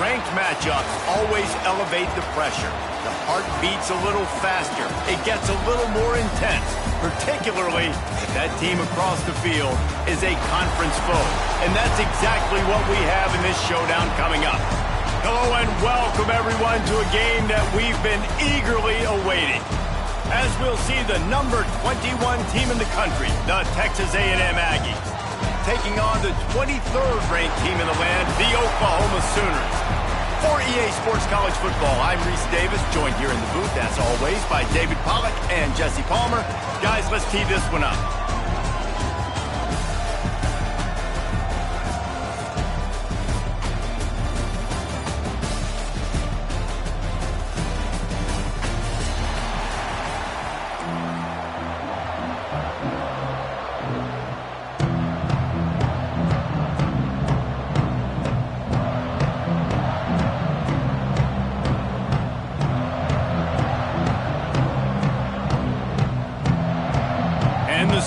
Ranked matchups always elevate the pressure. The heart beats a little faster. It gets a little more intense, particularly if that team across the field is a conference foe. And that's exactly what we have in this showdown coming up. Hello and welcome everyone to a game that we've been eagerly awaiting. As we'll see the number 21 team in the country, the Texas A&M Aggies, taking on the 23rd ranked team in the land, the Oklahoma Sooners. For EA Sports College Football, I'm Reese Davis, joined here in the booth, as always, by David Pollack and Jesse Palmer. Guys, let's tee this one up.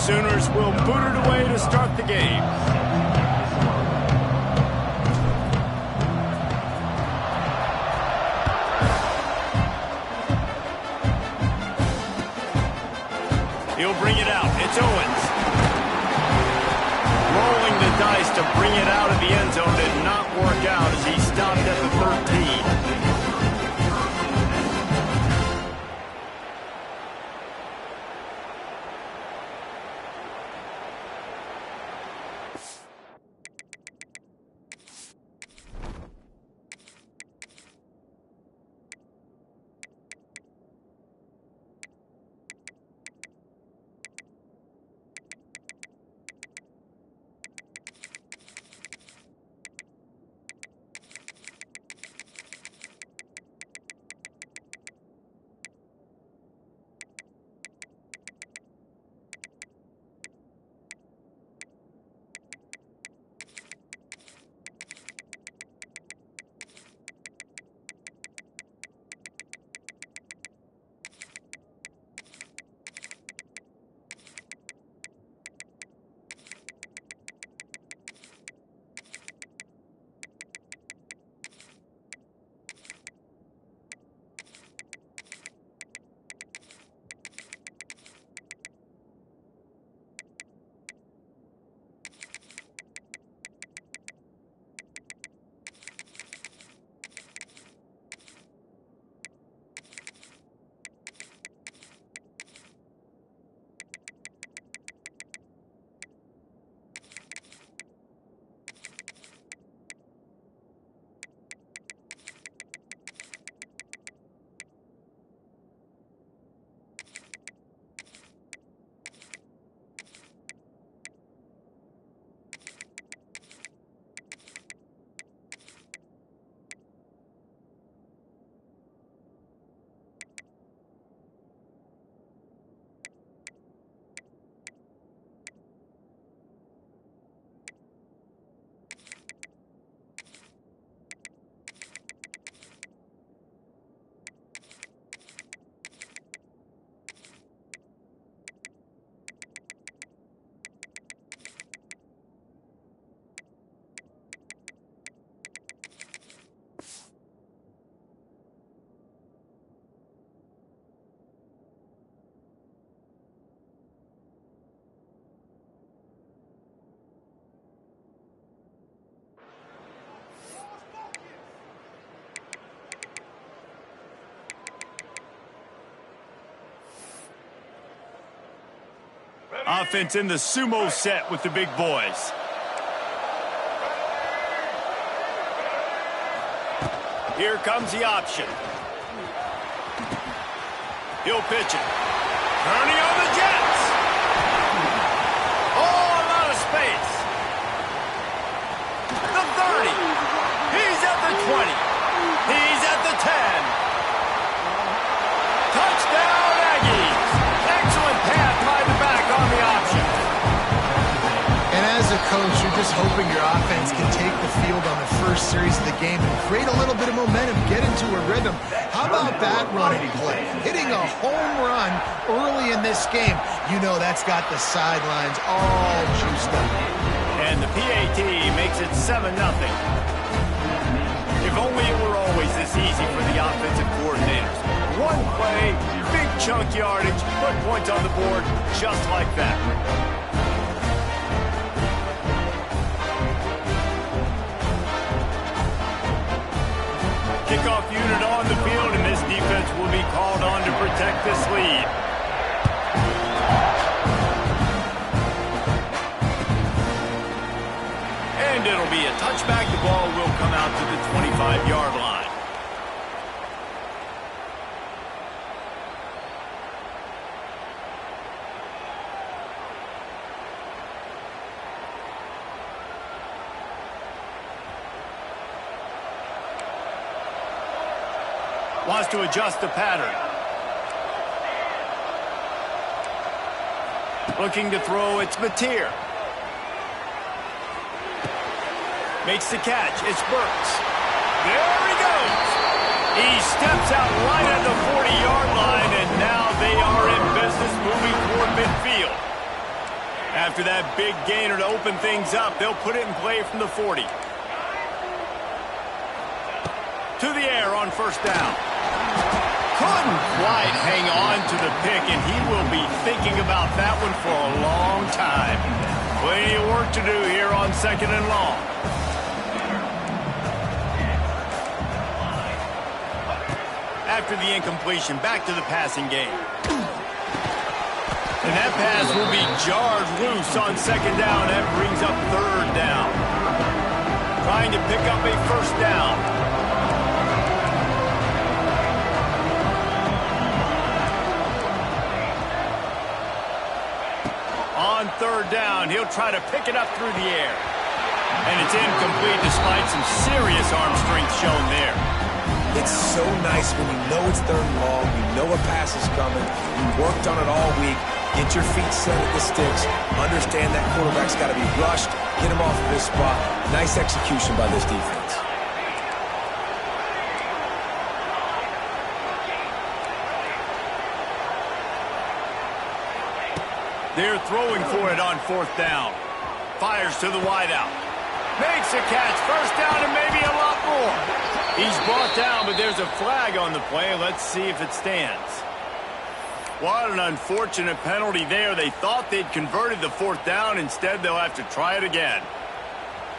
Sooners will boot it away to start the game. He'll bring it out. It's Owens. Rolling the dice to bring it out of the end zone did not work out as he stopped at the 13. Offense in the sumo set with the big boys. Here comes the option. He'll pitch it. Turning on the Jets. Oh, a lot of space. The 30. He's at the 20. He's at the 10. Touchdown, Aggies. Excellent pass by the back on the option. And as a coach, you're just hoping your offense can take the field on the first series of the game and create a little bit of momentum, get into a rhythm. How about that running play? Hitting a home run early in this game. You know that's got the sidelines all juiced up. And the PAT makes it 7-0. If only it always this easy for the offensive coordinators. One play, big chunk yardage, put points on the board just like that. Kickoff unit on the field, and this defense will be called on to protect this lead. And it'll be a touchback. The ball will come out to the 25-yard line. Wants to adjust the pattern. Looking to throw, it's Mateer. Makes the catch, it's Burks. There he goes! He steps out right at the 40-yard line, and now they are in business moving toward midfield. After that big gainer to open things up, they'll put it in play from the 40. To the air on first down. Couldn't quite hang on to the pick, and he will be thinking about that one for a long time. Plenty of work to do here on second and long. After the incompletion, back to the passing game. And that pass will be jarred loose on second down. That brings up third down. Trying to pick up a first down. On third down, he'll try to pick it up through the air. And it's incomplete despite some serious arm strength shown there. It's so nice when you know it's third and long, you know a pass is coming, you worked on it all week, get your feet set at the sticks, understand that quarterback's got to be rushed, get him off of this spot. Nice execution by this defense. They're throwing for it on fourth down. Fires to the wideout. Makes a catch, first down and maybe a lot more. He's brought down, but there's a flag on the play. Let's see if it stands. What an unfortunate penalty there. They thought they'd converted the fourth down. Instead, they'll have to try it again.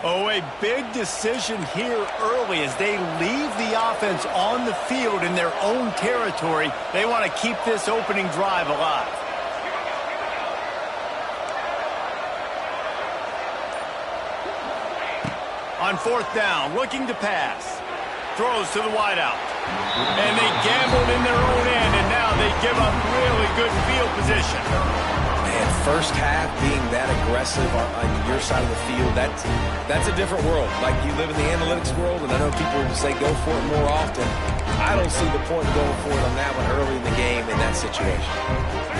Oh, a big decision here early as they leave the offense on the field in their own territory. They want to keep this opening drive alive. On fourth down, looking to pass. Throws to the wideout. And they gambled in their own end, and now they give up really good field position. Man, first half being that aggressive on your side of the field, that's a different world. Like, you live in the analytics world, and I know people say go for it more often. I don't see the point in going for it on that one early in the game in that situation.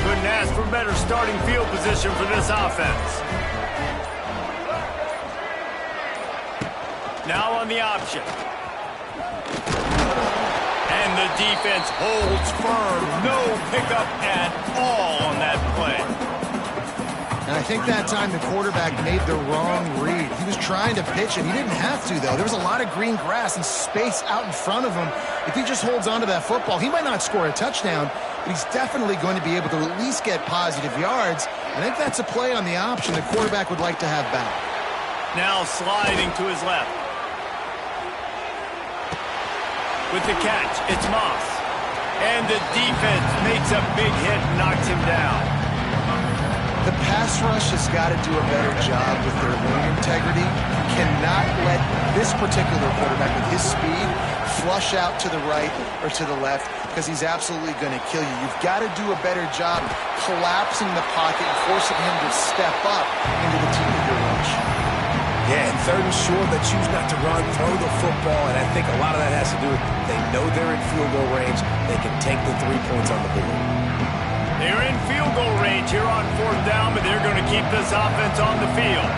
Couldn't ask for better starting field position for this offense. Now on the option. And the defense holds firm. No pickup at all on that play. And I think that time the quarterback made the wrong read. He was trying to pitch it. He didn't have to, though. There was a lot of green grass and space out in front of him. If he just holds on to that football, he might not score a touchdown, but he's definitely going to be able to at least get positive yards. I think that's a play on the option the quarterback would like to have back. Now sliding to his left. With the catch, it's Moss. And the defense makes a big hit and knocks him down. The pass rush has got to do a better job with their lane integrity. You cannot let this particular quarterback with his speed flush out to the right or to the left because he's absolutely going to kill you. You've got to do a better job collapsing the pocket and forcing him to step up into the team of your rush. Yeah, and third and short, they choose not to run, throw the football, and I think a lot of that has to do with they know they're in field goal range. They can take the 3 points on the board. They're in field goal range here on fourth down, but they're going to keep this offense on the field.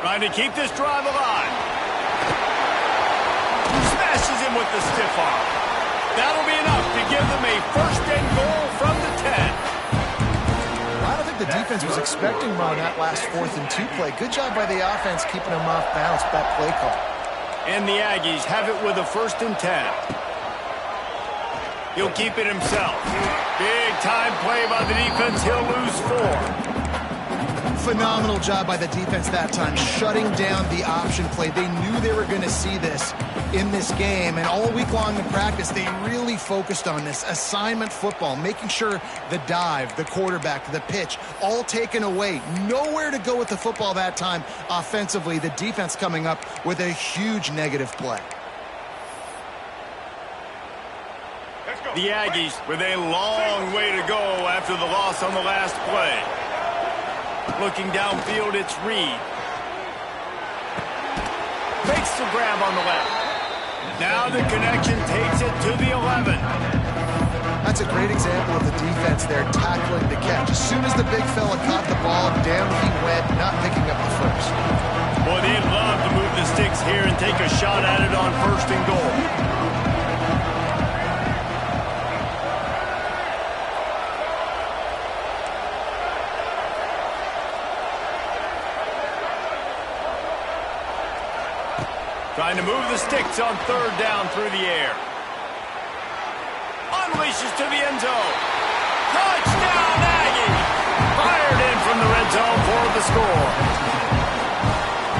Trying to keep this drive alive. Smashes him with the stiff arm. That'll be enough to give them a first and goal from the 10. I don't think the defense was expecting on that last 4th and 2 play. Good job by the offense keeping them off balance with that play call. And the Aggies have it with a 1st and 10. He'll keep it himself. Big time play by the defense. He'll lose 4. Phenomenal job by the defense that time, shutting down the option play. They knew they were going to see this in this game, and all week long in practice, they really focused on this assignment football, making sure the dive, the quarterback, the pitch, all taken away. Nowhere to go with the football that time offensively. The defense coming up with a huge negative play. The Aggies with a long way to go after the loss on the last play. Looking downfield, it's Reed. Fakes the grab on the left. Now the connection takes it to the 11. That's a great example of the defense there tackling the catch. As soon as the big fella caught the ball, down he went, not picking up the first. Boy, they'd love to move the sticks here and take a shot at it on 1st and goal. Trying to move the sticks on 3rd down through the air. Unleashes to the end zone. Touchdown, Aggie! Fired in from the red zone for the score.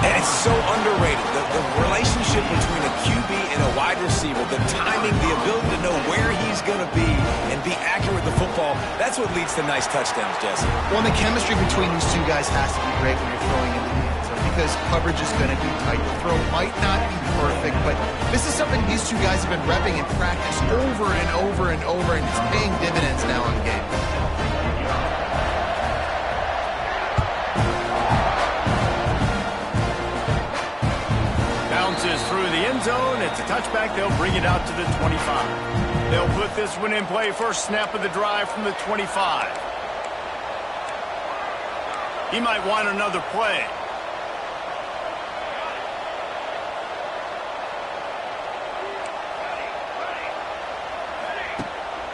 And it's so underrated. The relationship between a QB and a wide receiver, the timing, the ability to know where he's going to be and be accurate with the football, that's what leads to nice touchdowns, Jesse. Well, and the chemistry between these two guys has to be great when you're throwing into the end zone because coverage is going to be tight. The throw might not be perfect, but this is something these two guys have been repping in practice over and over and over, and it's paying dividends now in games. Bounces through the end zone. It's a touchback. They'll bring it out to the 25. They'll put this one in play. First snap of the drive from the 25. He might want another play.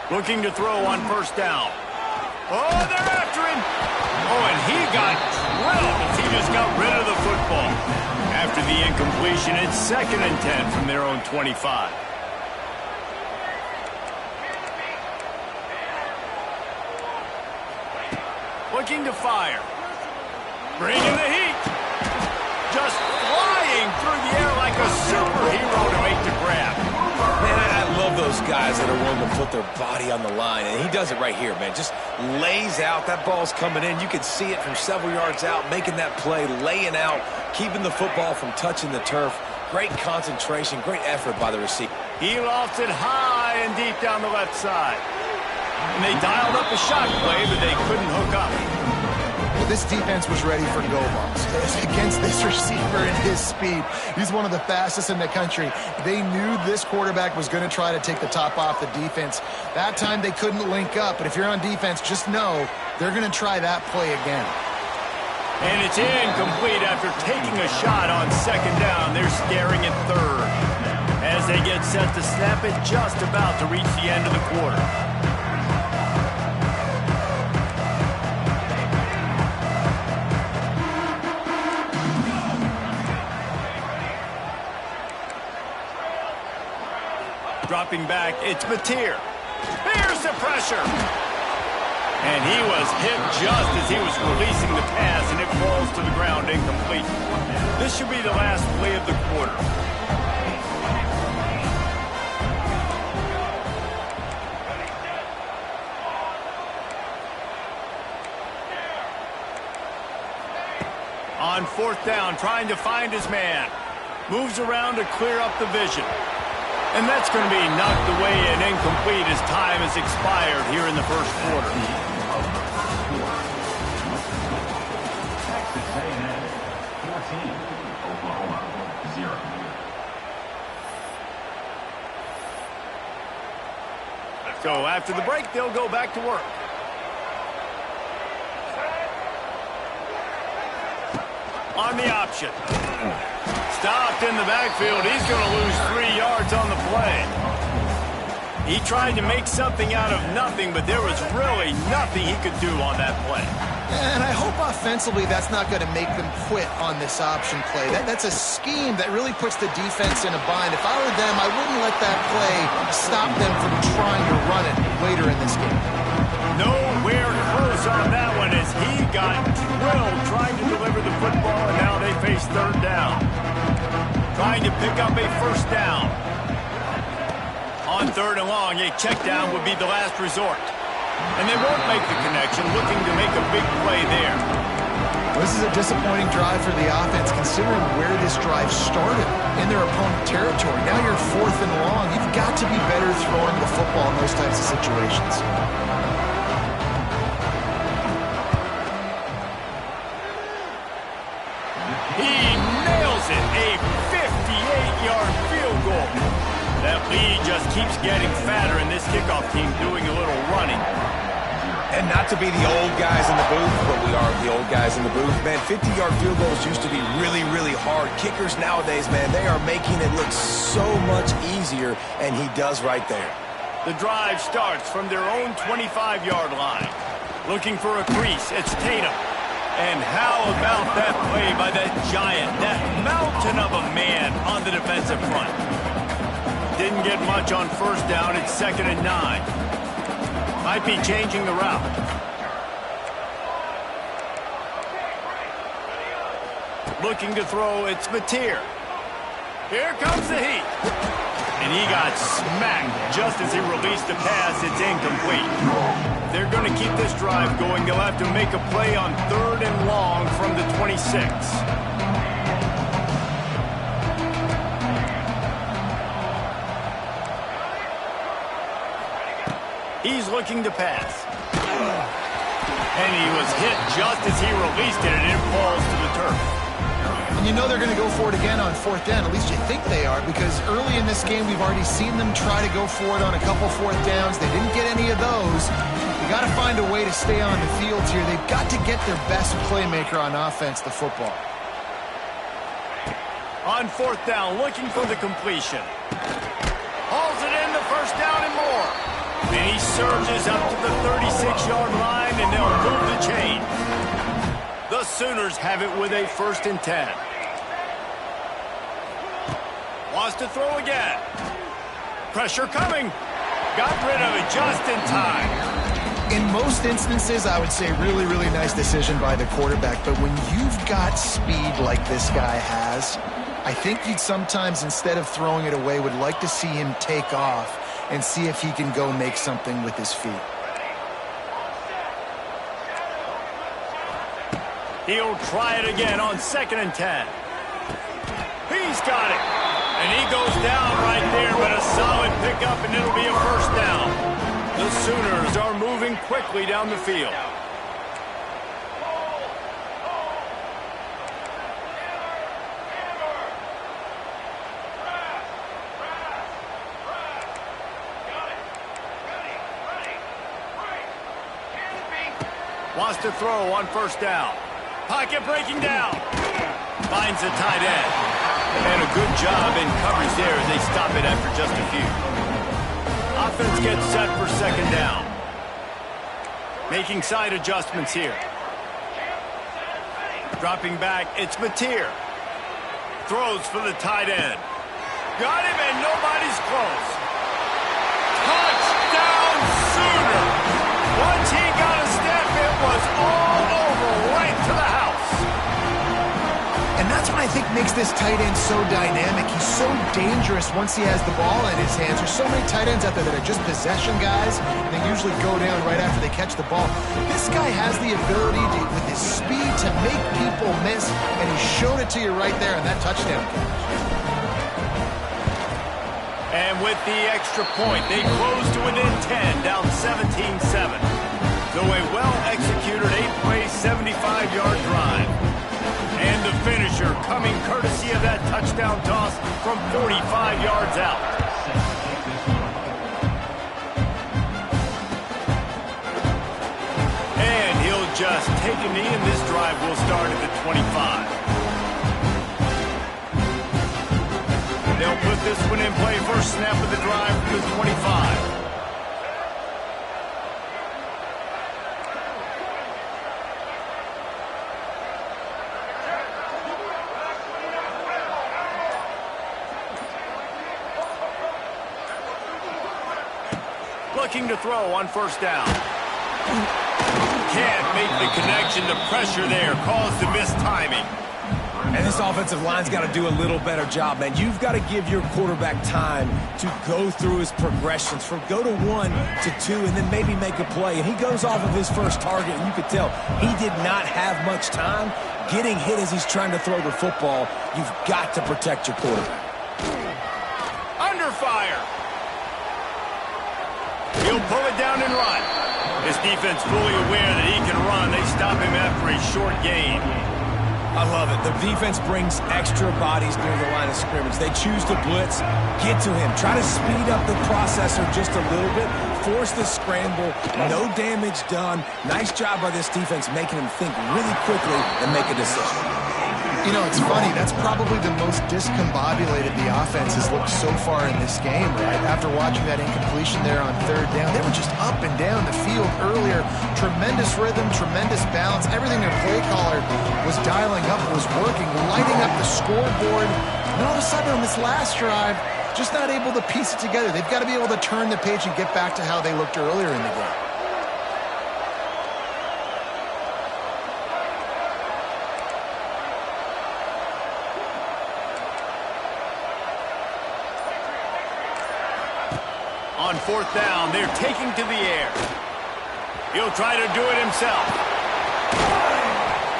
Looking to throw on 1st down. Oh, they're after him. Oh, and he got drilled as he just got rid of the football. After the incompletion, it's 2nd and 10 from their own 25. Looking to fire. Bringing the heat. Just flying through the air like a superhero to make the grab. Man, I love those guys that are willing to put their body on the line, and he does it right here, man. Just lays out. That ball's coming in. You can see it from several yards out, making that play, laying out, keeping the football from touching the turf. Great concentration, great effort by the receiver. He lofts it high and deep down the left side. And they dialed up a shot play, but they couldn't hook up. Well, this defense was ready for go balls against this receiver and his speed. He's one of the fastest in the country. They knew this quarterback was going to try to take the top off the defense. That time they couldn't link up, but if you're on defense, just know they're going to try that play again. And it's incomplete after taking a shot on 2nd down. They're staring at 3rd. As they get set to snap it, just about to reach the end of the quarter. Dropping back, it's Mateer. Here's the pressure. And he was hit just as he was releasing the pass, and it falls to the ground incomplete. This should be the last play of the quarter. On 4th down, trying to find his man. Moves around to clear up the vision. And that's going to be knocked away and incomplete as time has expired here in the 1st quarter. Texas A&M 14, Oklahoma 0. So after the break, they'll go back to work. On the option. Stopped in the backfield. He's going to lose 3 yards on the play. He tried to make something out of nothing, but there was really nothing he could do on that play. And I hope offensively that's not going to make them quit on this option play. That's a scheme that really puts the defense in a bind. If I were them, I wouldn't let that play stop them from trying to run it later in this game. Nowhere close on that one as he got drilled trying to deliver the football, and now they face third down. Trying to pick up a first down. On third and long, a check down would be the last resort. And they won't make the connection, looking to make a big play there. This is a disappointing drive for the offense, considering where this drive started in their opponent territory. Now you're fourth and long. You've got to be better throwing the football in those types of situations. He nails it, a 58-yard field goal. That lead just keeps getting fatter, and this kickoff team doing a little running. And not to be the old guys in the booth, but we are the old guys in the booth. Man, 50-yard field goals used to be really, really hard. Kickers nowadays, man, they are making it look so much easier, and he does right there. The drive starts from their own 25-yard line. Looking for a crease, it's Tatum. And how about that play by that giant, that mountain of a man on the defensive front? Didn't get much on first down. It's 2nd and 9. Might be changing the route. Looking to throw, it's Mateer. Here comes the heat. And he got smacked just as he released the pass. It's incomplete. They're going to keep this drive going. They'll have to make a play on third and long from the 26. He's looking to pass. And he was hit just as he released it, and it falls to the turf. And you know they're going to go for it again on fourth down. At least you think they are, because early in this game we've already seen them try to go for it on a couple fourth downs. They didn't get any of those. You got to find a way to stay on the field here. They've got to get their best playmaker on offense, the football. On fourth down, looking for the completion. Hauls it in, the first down and more. And he surges up to the 36-yard line, and they'll move the chain. The Sooners have it with a 1st and 10. Wants to throw again. Pressure coming. Got rid of it just in time. In most instances, I would say really, really nice decision by the quarterback. But when you've got speed like this guy has, I think you'd sometimes, instead of throwing it away, would like to see him take off and see if he can go make something with his feet. He'll try it again on 2nd and 10. He's got it. And he goes down right there, but a solid pickup, and it'll be a first down. The Sooners are moving quickly down the field. Wants to throw on first down. Pocket breaking down. Finds the tight end. And a good job in coverage there as they stop it after just a few. Offense gets set for 2nd down. Making side adjustments here. Dropping back, it's Mateer. Throws for the tight end. Got him, and nobody's close. Touchdown Sooner! Once he got a step, it was all over, right to the house. And that's what I think makes this tight end so dynamic. He's so dangerous once he has the ball in his hands. There's so many tight ends out there that are just possession guys, and they usually go down right after they catch the ball. This guy has the ability to, with his speed, to make people miss, and he's shown it to you right there in that touchdown catch. And with the extra point, they close to within 10, down 17-7. So a well-executed 8-play, 75-yard drive. And the finisher coming courtesy of that touchdown toss from 45 yards out. And he'll just take a knee, and this drive will start at the 25. They'll put this one in play. First snap of the drive from the 25. Looking to throw on first down. Can't make the connection. The pressure there caused the mistiming. And this offensive line's got to do a little better job, man. You've got to give your quarterback time to go through his progressions, from go to 1 to 2, and then maybe make a play. And he goes off of his first target, and you could tell he did not have much time getting hit as he's trying to throw the football. You've got to protect your quarterback. Under fire. He'll pull it down and run. This defense fully aware that he can run. They stop him after a short gain. I love it. The defense brings extra bodies near the line of scrimmage. They choose to blitz, get to him, try to speed up the processor just a little bit, force the scramble, no damage done. Nice job by this defense making him think really quickly and make a decision. You know, it's funny. That's probably the most discombobulated the offense has looked so far in this game, right? After watching that incompletion there on third down, they were just up and down the field earlier. Tremendous rhythm, tremendous balance. Everything their play caller was dialing up was working, lighting up the scoreboard. And all of a sudden on this last drive, just not able to piece it together. They've got to be able to turn the page and get back to how they looked earlier in the game. On fourth down, they're taking to the air. He'll try to do it himself.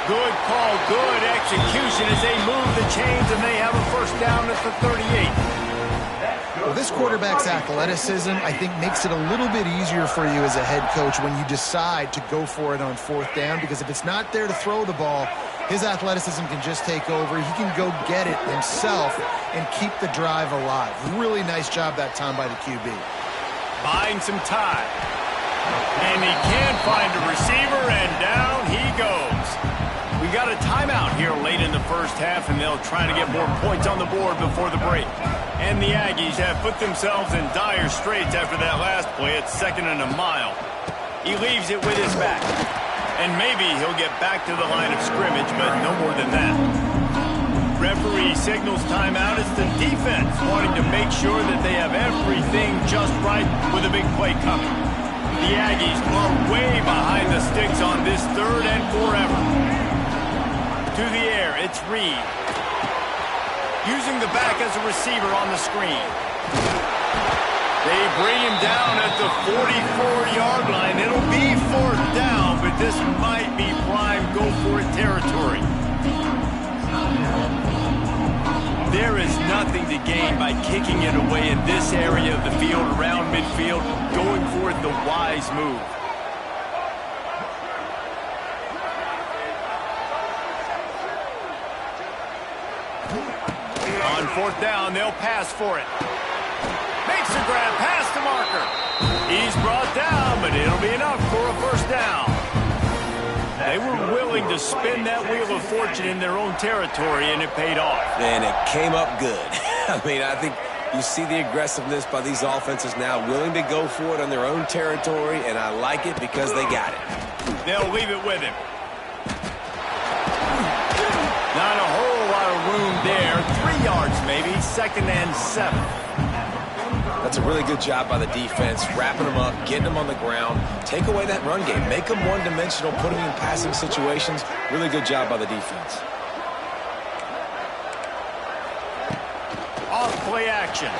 Good call, good execution as they move the chains, and they have a first down at the 38. Well, this quarterback's athleticism, I think, makes it a little bit easier for you as a head coach when you decide to go for it on fourth down, because if it's not there to throw the ball, his athleticism can just take over. He can go get it himself and keep the drive alive. Really nice job that time by the QB. Buying some time. And he can't find a receiver, and down he goes. We got a timeout here late in the first half, and they'll try to get more points on the board before the break. And the Aggies have put themselves in dire straits after that last play at 2nd and a mile. He leaves it with his back. And maybe he'll get back to the line of scrimmage, but no more than that. Referee signals timeout. It's the defense wanting to make sure that they have everything just right with a big play coming. The Aggies are way behind the sticks on this 3rd and forever. To the air, it's Reed. Using the back as a receiver on the screen. They bring him down at the 44-yard line. It'll be 4th down, but this might be prime go-for-it territory. There is nothing to gain by kicking it away in this area of the field, around midfield, going for it the wise move. On 4th down, they'll pass for it. Makes a grab past the marker. He's brought down, but it'll be enough for a first down. They were willing to spin that wheel of fortune in their own territory, and it paid off. And it came up good. I mean, I think you see the aggressiveness by these offenses now, willing to go for it on their own territory, and I like it because they got it. They'll leave it with him. Not a whole lot of room there. 3 yards maybe, 2nd and 7. That's a really good job by the defense, wrapping them up, getting them on the ground. Take away that run game. Make them one-dimensional, put them in passing situations. Really good job by the defense. Off play action.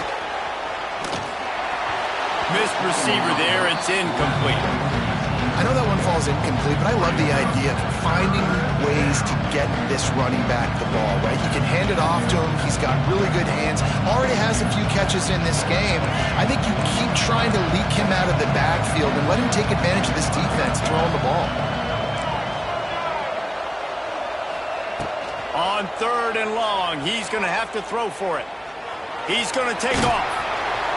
Missed receiver there. It's incomplete. I know that one falls incomplete, but I love the idea of finding ways to get this running back the ball, right? You can hand it off to him. He's got really good hands. Already has a few catches in this game. I think you keep trying to leak him out of the backfield and let him take advantage of this defense throwing the ball. On 3rd and long, he's going to have to throw for it. He's going to take off.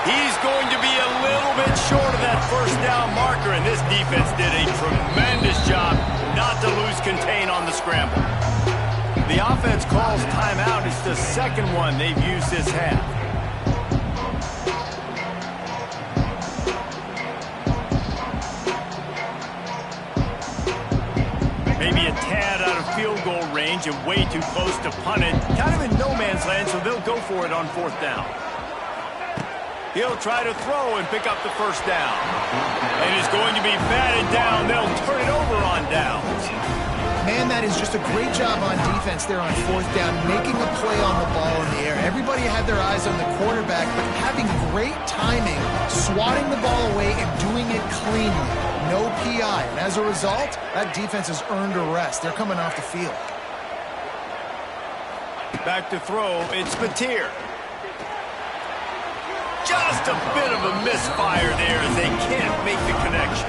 He's going to be a little bit short of that first down marker, and this defense did a tremendous job not to lose contain on the scramble. The offense calls timeout. It's the 2nd one they've used this half. Maybe a tad out of field goal range and way too close to punt it. Kind of in no man's land, so they'll go for it on 4th down. He'll try to throw and pick up the first down. And it's going to be batted down. They'll turn it over on downs. Man, that is just a great job on defense there on fourth down, making a play on the ball in the air. Everybody had their eyes on the quarterback, but having great timing, swatting the ball away and doing it cleanly. No PI. And as a result, that defense has earned a rest. They're coming off the field. Back to throw, it's Mateer. Just a bit of a misfire there as they can't make the connection.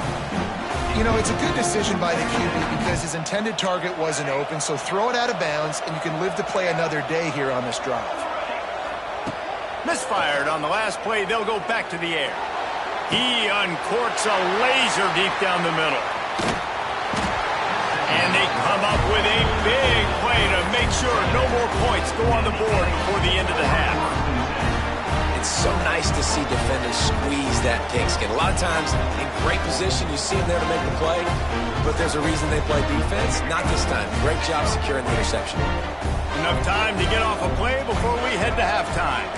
You know, it's a good decision by the QB because his intended target wasn't open, so throw it out of bounds, and you can live to play another day here on this drive. Misfired on the last play. They'll go back to the air. He uncorks a laser deep down the middle. And they come up with a big play to make sure no more points go on the board before the end of the half. It's so nice to see defenders squeeze that pigskin. A lot of times, in great position, you see them there to make the play, but there's a reason they play defense. Not this time. Great job securing the interception. Enough time to get off a play before we head to halftime.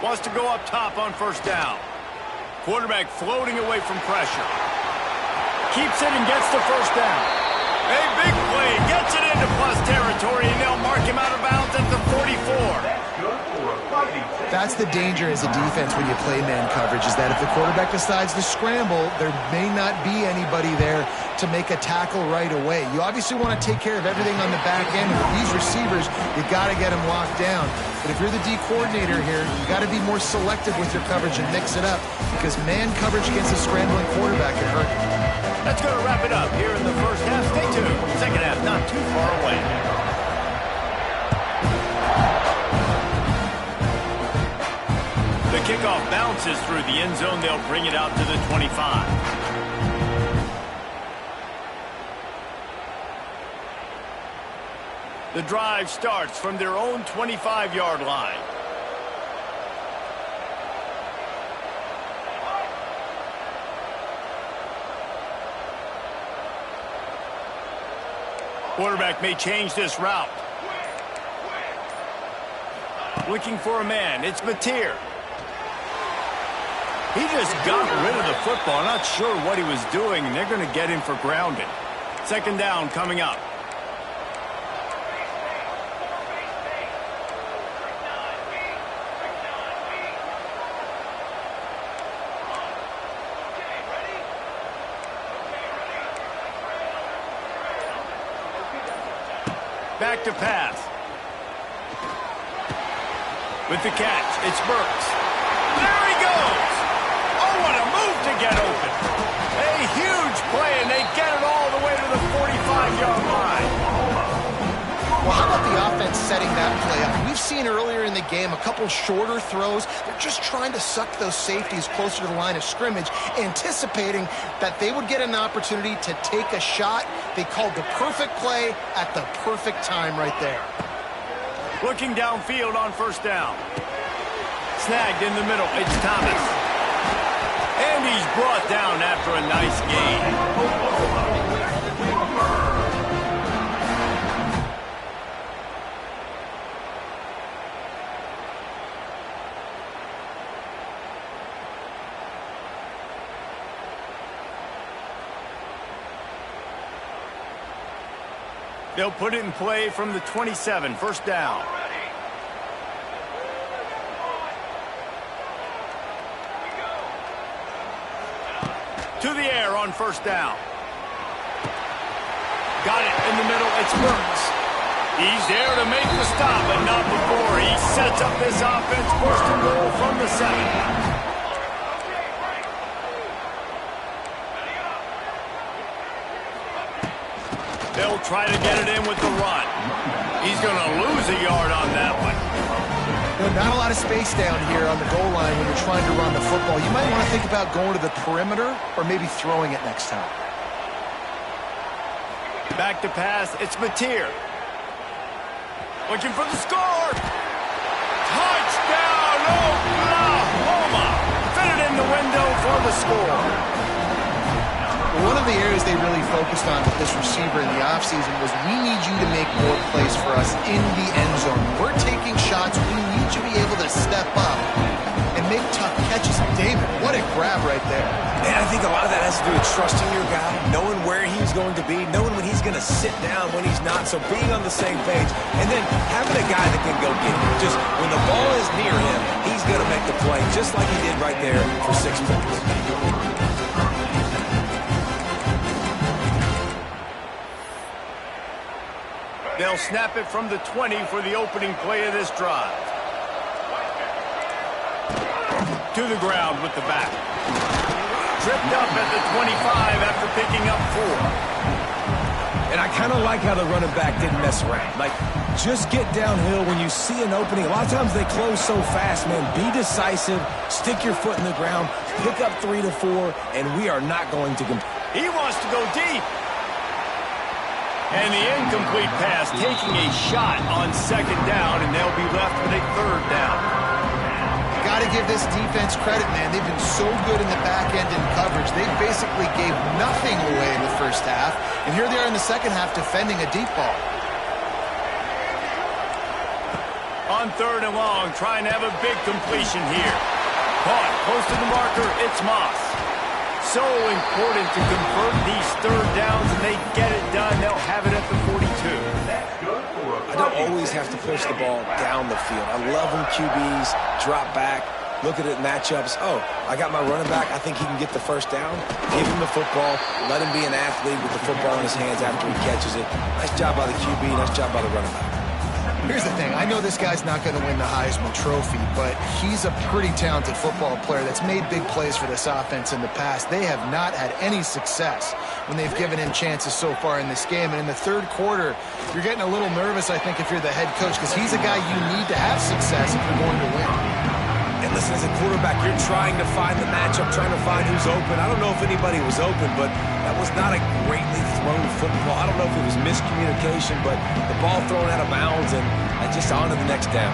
Wants to go up top on first down. Quarterback floating away from pressure. Keeps it and gets the first down. A big play, gets it into plus territory, and they'll mark him out of bounds at the 44. That's the danger as a defense when you play man coverage, is that if the quarterback decides to scramble, there may not be anybody there to make a tackle right away. You obviously want to take care of everything on the back end. With these receivers, you got to get them locked down. But if you're the D coordinator here, you got to be more selective with your coverage and mix it up, because man coverage against a scrambling quarterback can hurt you. That's going to wrap it up here in the first half. Stay tuned. Second half not too far away. The kickoff bounces through the end zone. They'll bring it out to the 25. The drive starts from their own 25-yard line. Quarterback may change this route. Looking for a man. It's Mateer. He just got rid of the football. Not sure what he was doing. They're going to get him for grounded. Second down coming up. Back to pass. With the catch, it's Burks. There he goes! Oh, what a move to get open. A huge play, and they get it all the way to the 45-yard line. Well, how about the offense setting that play up? We've seen earlier in the game a couple shorter throws. They're just trying to suck those safeties closer to the line of scrimmage, anticipating that they would get an opportunity to take a shot. They called the perfect play at the perfect time right there. Looking downfield on first down. Snagged in the middle. It's Thomas. And he's brought down after a nice gain. They'll put it in play from the 27, first down. To the air on first down. Got it in the middle, it's Burks. He's there to make the stop, but not before. He sets up this offense, first and goal from the 7. They'll try to get it in with the run. He's going to lose a yard on that one. You know, not a lot of space down here on the goal line when you're trying to run the football. You might want to think about going to the perimeter or maybe throwing it next time. Back to pass, it's Mateer. Looking for the score. Touchdown, Oklahoma. Fit it in the window for the score. Well, one of the areas they really focused on with this receiver in the offseason was we need you to make more plays for us in the end zone. We're taking shots. We need you to be able to step up and make tough catches. David, what a grab right there. And I think a lot of that has to do with trusting your guy, knowing where he's going to be, knowing when he's going to sit down, when he's not, so being on the same page, and then having a guy that can go get him. Just when the ball is near him, he's going to make the play, just like he did right there for 6 points. They'll snap it from the 20 for the opening play of this drive. To the ground with the back. Tripped up at the 25 after picking up 4. And I kind of like how the running back didn't mess around. Like, just get downhill when you see an opening. A lot of times they close so fast, man. Be decisive, stick your foot in the ground, pick up 3 to 4, and we are not going to compete. He wants to go deep. And the incomplete pass taking a shot on 2nd down, and they'll be left with a 3rd down. Got to give this defense credit, man. They've been so good in the back end in coverage. They basically gave nothing away in the first half, and here they are in the second half defending a deep ball. On 3rd and long, trying to have a big completion here. Caught close to the marker, it's Moss. So important to convert these 3rd downs, and they get it done. They'll have it at the 42. I don't always have to push the ball down the field. I love when QBs drop back, look at it matchups. Oh, I got my running back. I think he can get the 1st down. Give him the football. Let him be an athlete with the football in his hands after he catches it. Nice job by the QB. Nice job by the running back. Here's the thing. I know this guy's not going to win the Heisman Trophy, but he's a pretty talented football player that's made big plays for this offense in the past. They have not had any success when they've given him chances so far in this game. And in the 3rd quarter, you're getting a little nervous, I think, if you're the head coach, because he's a guy you need to have success if you're going to win. And listen, as a quarterback, you're trying to find the matchup, trying to find who's open. I don't know if anybody was open, but that was not a greatly thrown football. I don't know if it was miscommunication, but the ball thrown out of bounds and just on to the next down.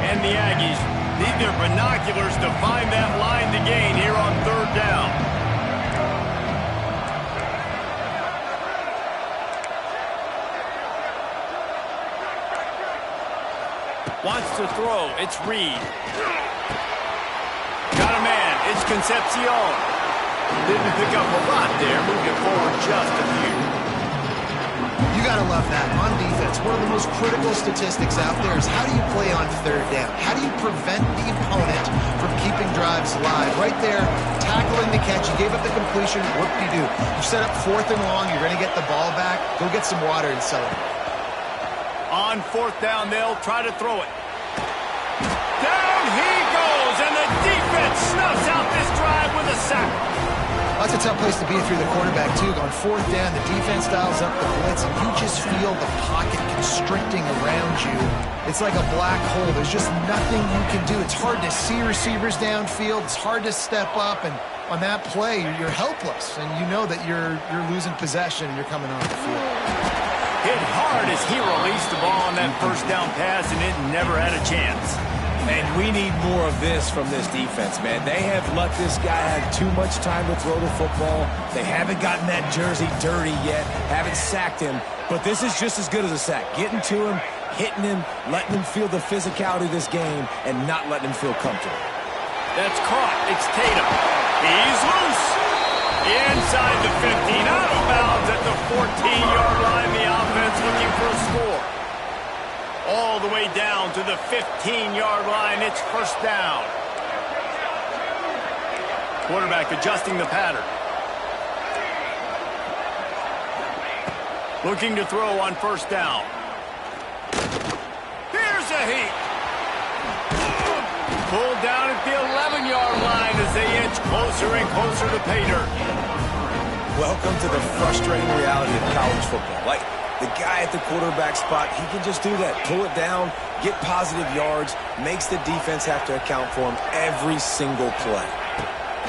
And the Aggies need their binoculars to find that line to gain here on 3rd down. Wants to throw. It's Reed. Got a man. It's Concepcion. Didn't pick up a lot there. Moved it forward just a few. You got to love that. On defense, one of the most critical statistics out there is how do you play on 3rd down? How do you prevent the opponent from keeping drives alive? Right there, tackling the catch. You gave up the completion. What do? You set up 4th and long. You're going to get the ball back. Go get some water and celebrate. On 4th down, they'll try to throw it. Down he goes, and the defense snuffs out this drive with a sack. That's a tough place to be if you're the quarterback, too. On 4th down, the defense dials up the blitz, and you just feel the pocket constricting around you. It's like a black hole. There's just nothing you can do. It's hard to see receivers downfield. It's hard to step up, and on that play, you're helpless, and you know that you're losing possession and you're coming off the field. Hit hard as he released the ball on that 1st down pass, and it never had a chance. And we need more of this from this defense, man. They have let this guy have too much time to throw the football. They haven't gotten that jersey dirty yet, haven't sacked him. But this is just as good as a sack. Getting to him, hitting him, letting him feel the physicality of this game, and not letting him feel comfortable. That's caught. It's Tatum. He's loose. Inside the 15, out of bounds at the 14-yard line. The offense looking for a score. All the way down to the 15-yard line. It's 1st down. Quarterback adjusting the pattern. Looking to throw on 1st down. Here's a heat. Pulled down at the 11-yard line as they inch closer and closer to pay dirt. Welcome to the frustrating reality of college football. Like, the guy at the quarterback spot, he can just do that. Pull it down, get positive yards, makes the defense have to account for him every single play.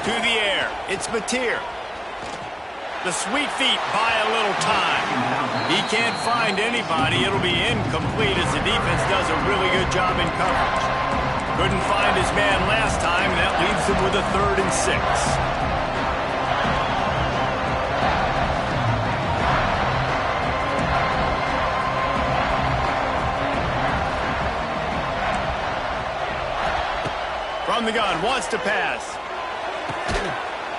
To the air, it's Mateer. The sweet feet buy a little time. He can't find anybody. It'll be incomplete as the defense does a really good job in coverage. Couldn't find his man last time, and that leaves him with a 3rd and 6. From the gun, wants to pass.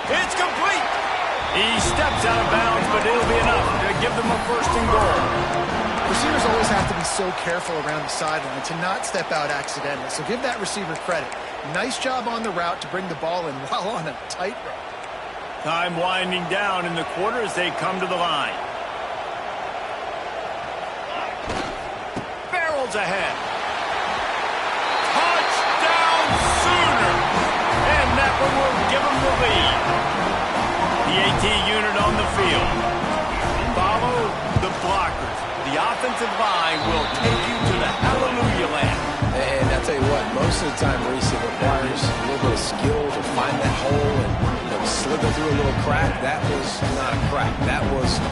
It's complete. He steps out of bounds, but it'll be enough to give them a first and goal. Receivers always have to be so careful around the sideline to not step out accidentally, so give that receiver credit. Nice job on the route to bring the ball in while on a tightrope. Time winding down in the quarter as they come to the line. Barrels ahead. Touchdown Sooner! And that one will give them the lead. The AT unit on the field. Follow the blockers. The offensive line will take you to the hallelujah land. And I'll tell you what, most of the time, Reese, it requires a little bit of skill to find that hole and slither through a little crack. That was not a crack. That was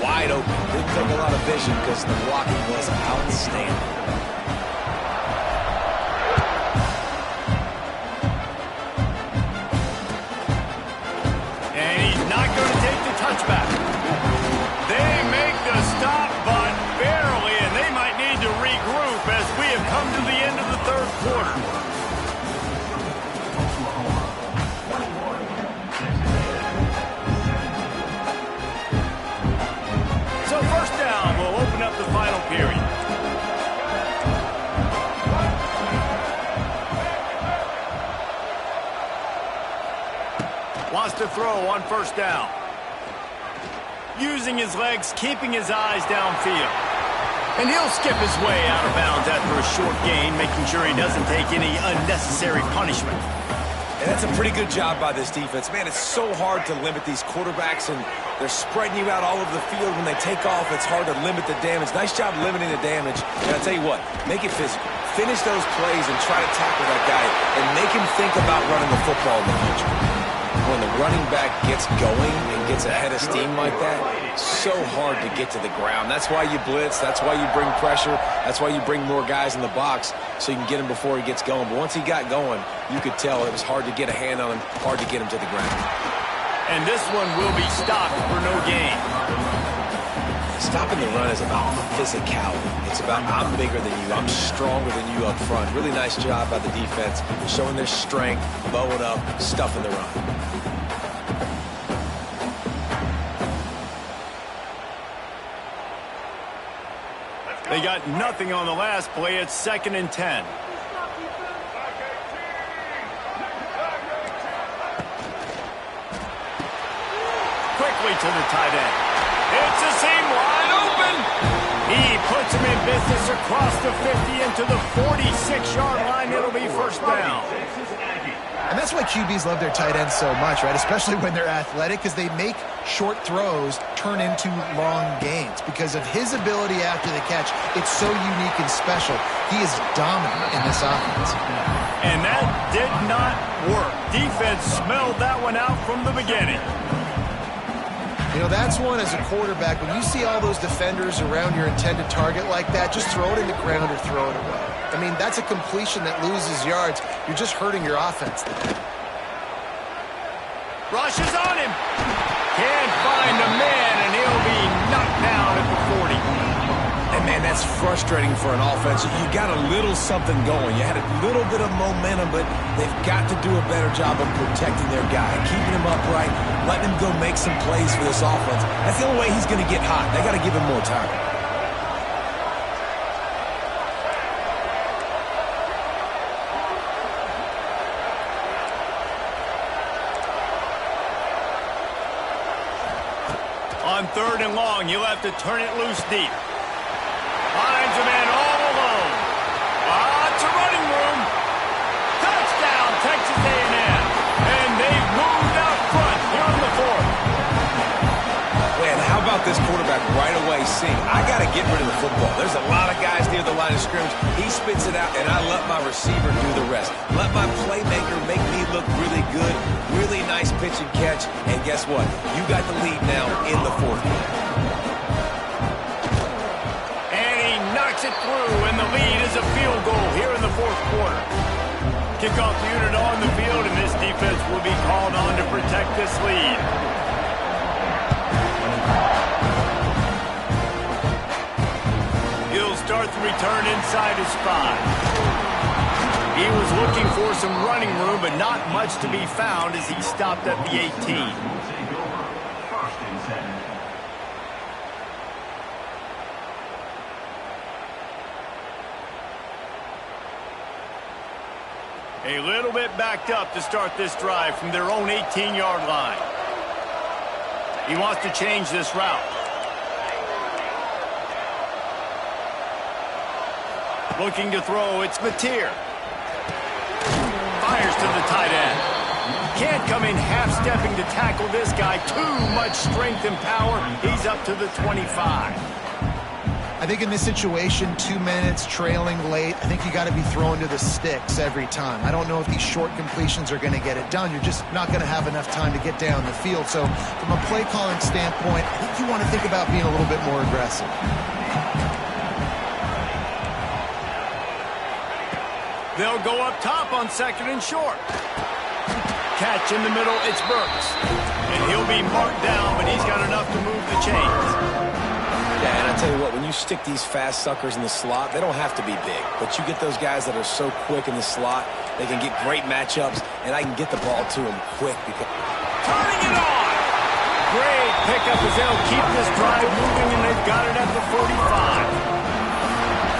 wide open. Didn't take a lot of vision because the blocking was outstanding. And he's not going to take the touchback. They make the stop, but barely, and they might need to regroup as we have come to the end of the third quarter. So first down will open up the final period. Wants to throw on first down. Using his legs, keeping his eyes downfield. And he'll skip his way out of bounds after a short gain, making sure he doesn't take any unnecessary punishment. And that's a pretty good job by this defense. Man, it's so hard to limit these quarterbacks, and they're spreading you out all over the field. When they take off, it's hard to limit the damage. Nice job limiting the damage. And I'll tell you what, make it physical. Finish those plays and try to tackle that guy and make him think about running the football in the future. When the running back gets going and gets a head of steam like that, it's so hard to get to the ground. That's why you blitz. That's why you bring pressure. That's why you bring more guys in the box so you can get him before he gets going. But once he got going, you could tell it was hard to get a hand on him, hard to get him to the ground. And this one will be stopped for no gain. Stopping the run is about physicality. It's about I'm bigger than you. I'm stronger than you up front. Really nice job by the defense, showing their strength, bowing up, stuffing the run. They got nothing on the last play. It's 2nd and 10. Quickly to the tight end. It's a seam wide open. He puts him in business across the 50 into the 46-yard line. It'll be first down. And that's why QBs love their tight ends so much, right? Especially when they're athletic, because they make short throws turn into long gains. Because of his ability after the catch, it's so unique and special. He is dominant in this offense. And that did not work. Defense smelled that one out from the beginning. You know, that's one as a quarterback. When you see all those defenders around your intended target like that, just throw it in the ground or throw it away. I mean, that's a completion that loses yards. You're just hurting your offense there. Rush is on him. Can't find a man, and he'll be knocked down at the 40. And, man, that's frustrating for an offense. You got a little something going. You had a little bit of momentum, but they've got to do a better job of protecting their guy, keeping him upright, letting him go make some plays for this offense. That's the only way he's going to get hot. They got to give him more time. On 3rd and long, you'll have to turn it loose deep. Finds a man all alone. Lots of running room. Touchdown, Texas A&M. And they've moved out front here in the 4th. Man, how about this quarterback right away seeing, I got to get rid of the football. There's a lot of guys near the line of scrimmage. He spits it out, and I let my receiver do the rest. Let my playmaker make me look really good. Really nice pitch and catch. And guess what? You got the lead now in the 4th quarter. It through, and the lead is a field goal here in the 4th quarter. Kickoff unit on the field, and this defense will be called on to protect this lead. He'll start the return inside his 5. He was looking for some running room, but not much to be found as he stopped at the 18. Take over. First and 10. A little bit backed up to start this drive from their own 18-yard line. He wants to change this route. Looking to throw, it's Mateer. Fires to the tight end. Can't come in half-stepping to tackle this guy. Too much strength and power. He's up to the 25. I think in this situation, 2 minutes, trailing late, I think you got to be throwing to the sticks every time. I don't know if these short completions are going to get it done. You're just not going to have enough time to get down the field. So from a play calling standpoint, I think you want to think about being a little bit more aggressive. They'll go up top on 2nd and short. Catch in the middle, it's Burks. And he'll be marked down, but he's got enough to move the chains. Yeah, and I tell you what, when you stick these fast suckers in the slot, they don't have to be big. But you get those guys that are so quick in the slot, they can get great matchups, and I can get the ball to them quick. Turning it on! Great pickup as they'll keep this drive moving, and they've got it at the 45.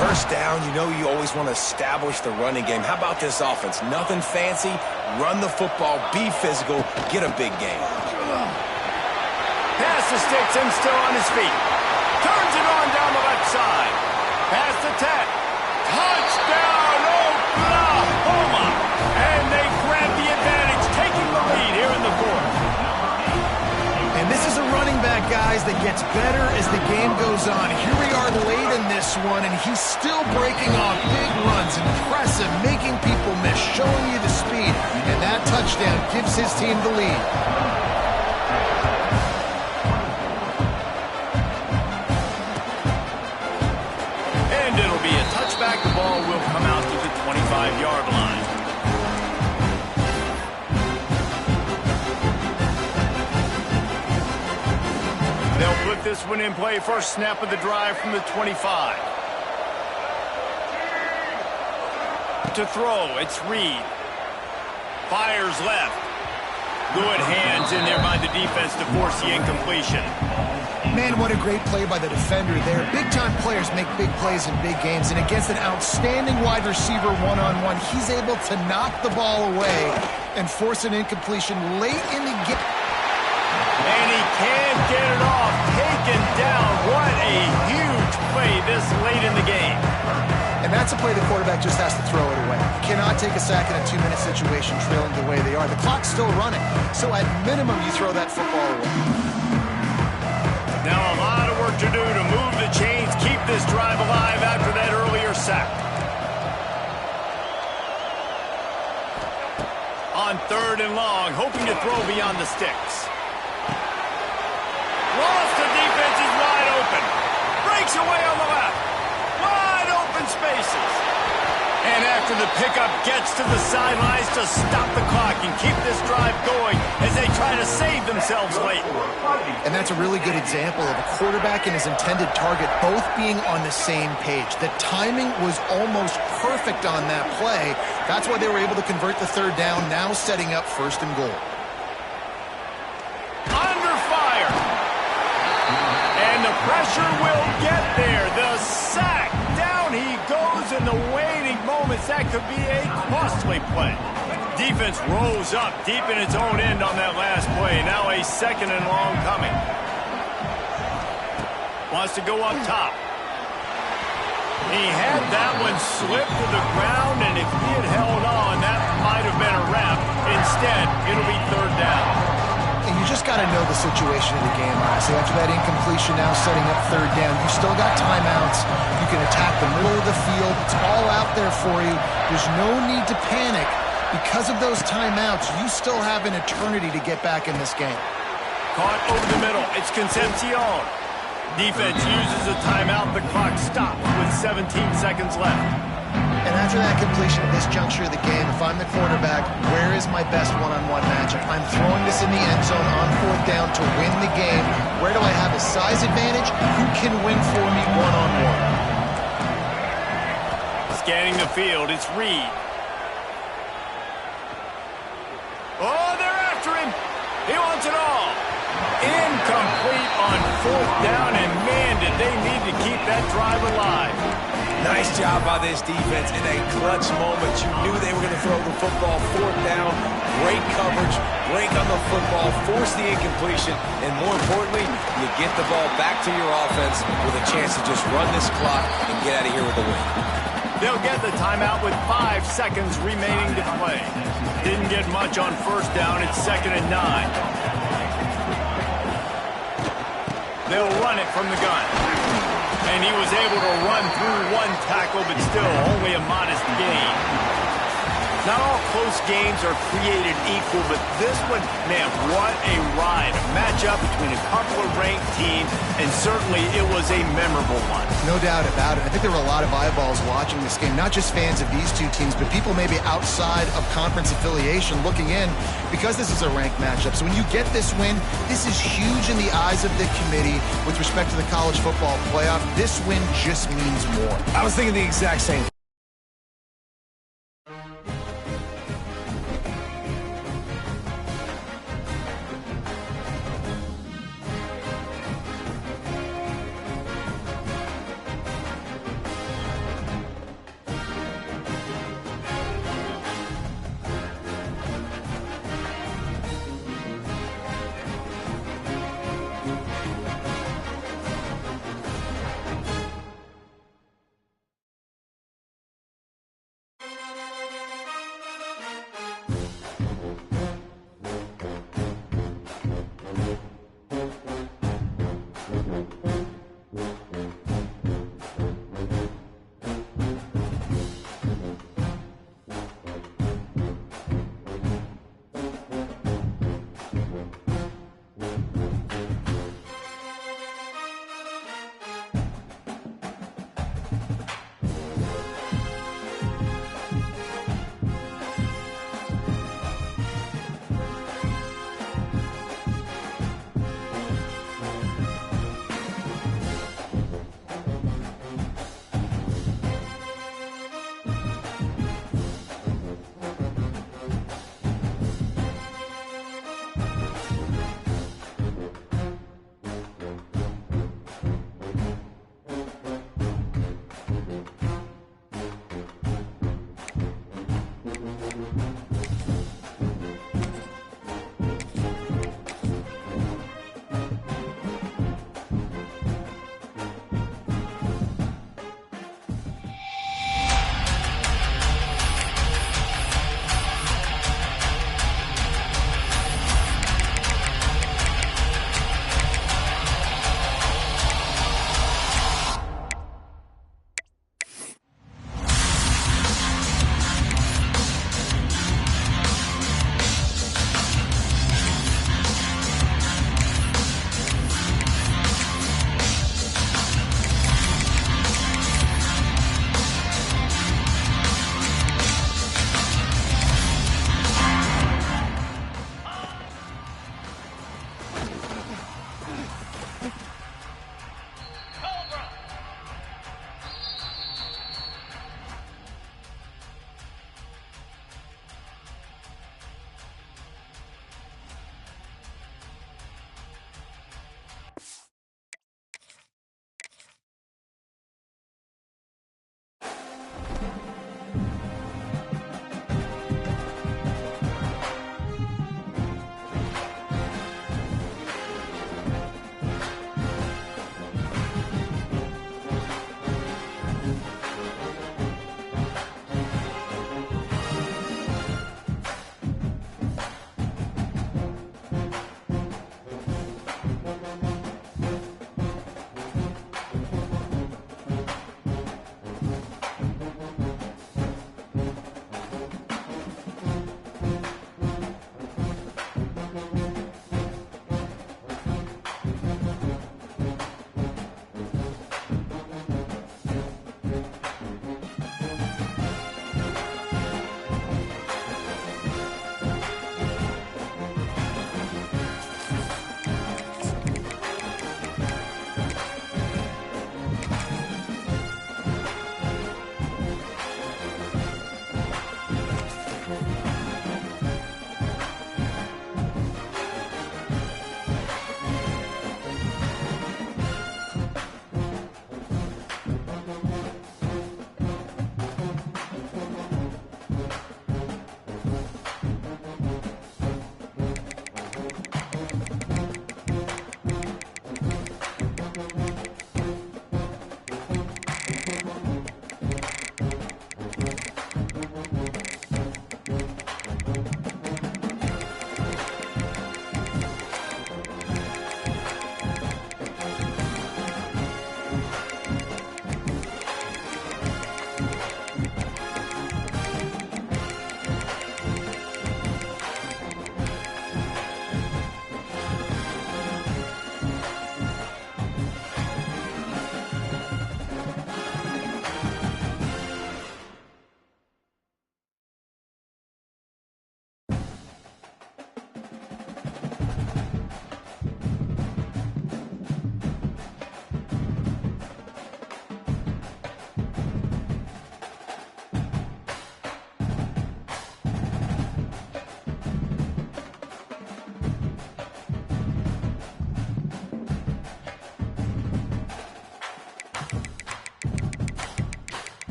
First down, you know you always want to establish the running game. How about this offense? Nothing fancy. Run the football, be physical, get a big game. Pass the sticks and still on his feet. Turns it on down the left side. Pass the 10. Touchdown, Oklahoma! And they grab the advantage, taking the lead here in the 4th. And this is a running back, guys, that gets better as the game goes on. Here we are late in this one, and he's still breaking off big runs. Impressive, making people miss, showing you the speed. And that touchdown gives his team the lead. And it'll be a touchback. The ball will come out to the 25-yard line. They'll put this one in play. First snap of the drive from the 25. To throw, it's Reed. Fires left. Good hands in there by the defense to force the incompletion. Man, what a great play by the defender there. Big-time players make big plays in big games, and against an outstanding wide receiver one-on-one, he's able to knock the ball away and force an incompletion late in the game. And he can't get it off. Taken down. What a huge play this late in the game. And that's a play the quarterback just has to throw it away. You cannot take a sack in a 2-minute situation trailing the way they are. The clock's still running, so at minimum you throw that football away. Now a lot of work to do to move the chains, keep this drive alive after that earlier sack. On 3rd and long, hoping to throw beyond the sticks. Lost, the defense is wide open. Breaks away on the left. Wide open spaces. And after the pickup gets to the sidelines to stop the clock and keep this drive going as they try to save themselves late. And that's a really good example of a quarterback and his intended target both being on the same page. The timing was almost perfect on that play. That's why they were able to convert the 3rd down, now setting up 1st and goal. Under fire. And the pressure will get there. The sack. Down he goes in the waiting moments. That could be a costly play. Defense rose up deep in its own end on that last play. Now a 2nd and long coming. Wants to go up top. He had that one slip to the ground, and if he had held on, that might have been a wrap. Instead, it'll be 3rd down. And you just got to know the situation of the game, honestly. After that incompletion, now setting up 3rd down, you still got timeouts. You can attack the middle of the field. It's all out there for you. There's no need to panic. Because of those timeouts, you still have an eternity to get back in this game. Caught over the middle. It's Concepcion. Defense uses a timeout. The clock stops with 17 seconds left. And after that completion at this juncture of the game, if I'm the quarterback, where is my best one-on-one matchup? I'm throwing this in the end zone on 4th down to win the game. Where do I have a size advantage? Who can win for me one-on-one? Scanning the field, it's Reed. 4th down, and man, did they need to keep that drive alive. Nice job by this defense in a clutch moment. You knew they were going to throw the football. 4th down, great coverage, break on the football, force the incompletion, and more importantly, you get the ball back to your offense with a chance to just run this clock and get out of here with a win. They'll get the timeout with 5 seconds remaining to play. Didn't get much on 1st down. It's 2nd and 9. They'll run it from the gun. And he was able to run through 1 tackle, but still only a modest gain. Not all close games are created equal, but this one, man, what a ride. A matchup between a couple of ranked teams, and certainly it was a memorable one. No doubt about it. I think there were a lot of eyeballs watching this game, not just fans of these two teams, but people maybe outside of conference affiliation looking in because this is a ranked matchup. So when you get this win, this is huge in the eyes of the committee with respect to the college football playoff. This win just means more. I was thinking the exact same.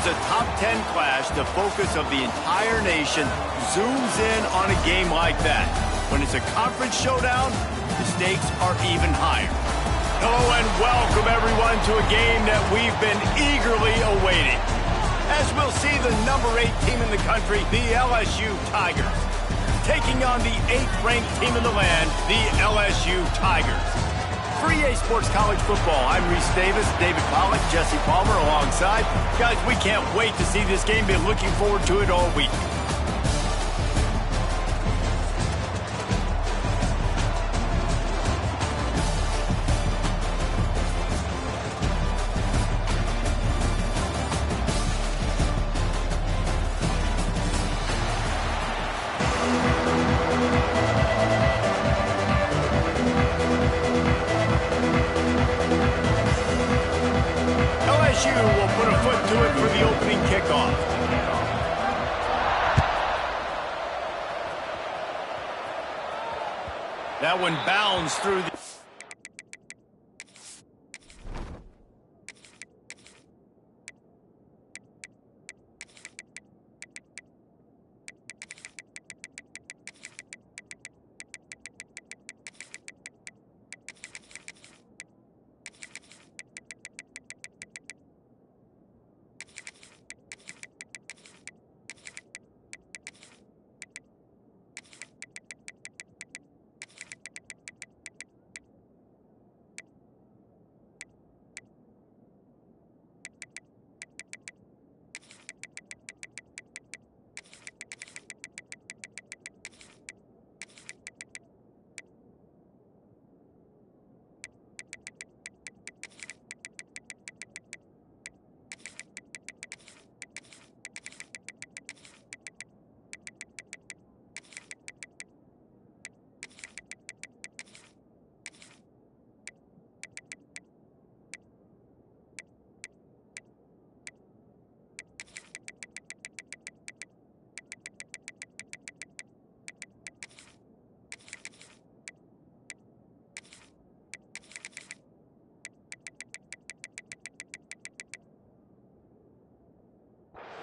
there's a top 10 clash, the focus of the entire nation zooms in on a game like that. When it's a conference showdown, the stakes are even higher. Hello and welcome everyone to a game that we've been eagerly awaiting. As we'll see the number 8 team in the country, the LSU Tigers, taking on the 8th ranked team in the land, the LSU Tigers. For EA Sports College Football, I'm Reese Davis, David Pollack, Jesse Palmer alongside. Guys, we can't wait to see this game. Been looking forward to it all week. LSU will put a foot to it for the opening kickoff. That one bounds through the...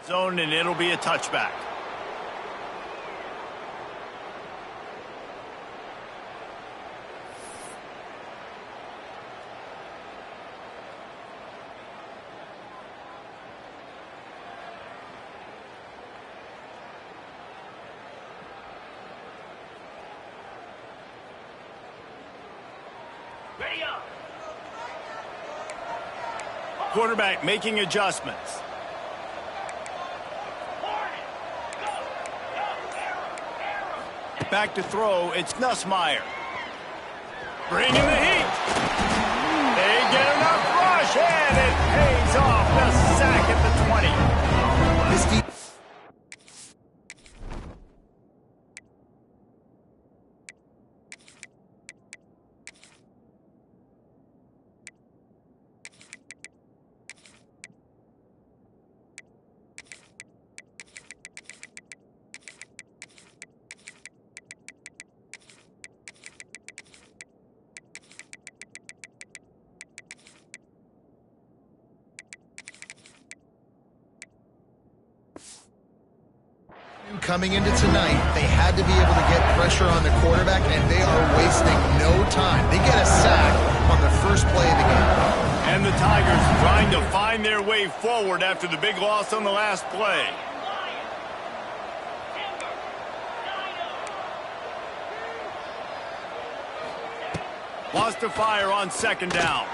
zone, and it'll be a touchback. Ready up. Quarterback making adjustments. Back to throw, it's Nussmeier. Bringing the heat. They get enough rush, and it pays off. The sack at the 20. This deep. Coming into tonight, they had to be able to get pressure on the quarterback, and they are wasting no time. They get a sack on the first play of the game. And the Tigers trying to find their way forward after the big loss on the last play. Lost to fire on second down.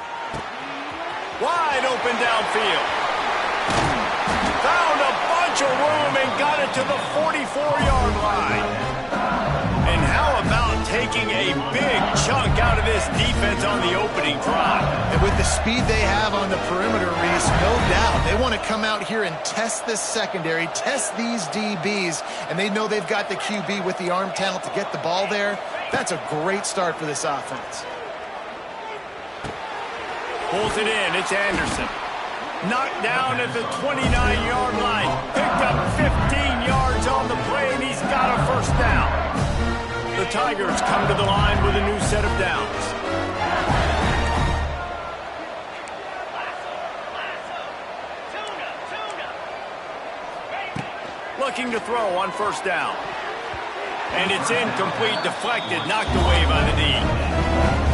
Wide open downfield. Found a bunch of room and got it to the 44-yard line. And how about taking a big chunk out of this defense on the opening drive? And with the speed they have on the perimeter, Reese, no doubt, they want to come out here and test this secondary, test these DBs, and they know they've got the QB with the arm talent to get the ball there. That's a great start for this offense. Pulls it in, it's Anderson. Knocked down at the 29-yard line. Picked up 15 yards on the play, and he's got a first down. The Tigers come to the line with a new set of downs. looking to throw on first down. And it's incomplete, deflected, knocked away by the knee.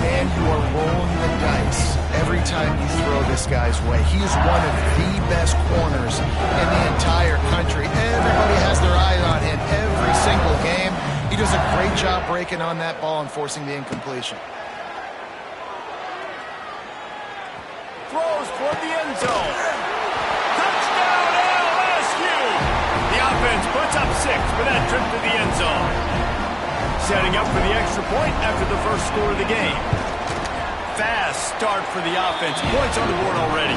Man, you are rolling the dice every time you throw this guy's way. He is one of the best corners in the entire country. Everybody has their eye on him every single game. He does a great job breaking on that ball and forcing the incompletion. Throws toward the end zone. Touchdown, LSU! The offense puts up 6 for that trip to the end zone. Setting up for the extra point after the first score of the game. Fast start for the offense. Points on the board already.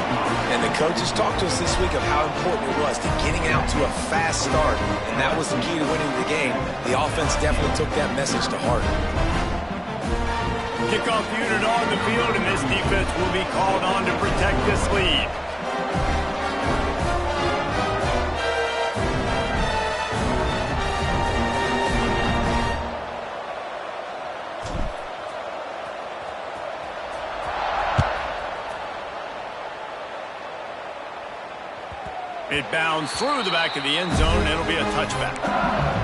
And the coaches talked to us this week of how important it was to getting out to a fast start. And that was the key to winning the game. The offense definitely took that message to heart. Kickoff unit on the field, and this defense will be called on to protect this lead. It bounds through the back of the end zone, and it'll be a touchback.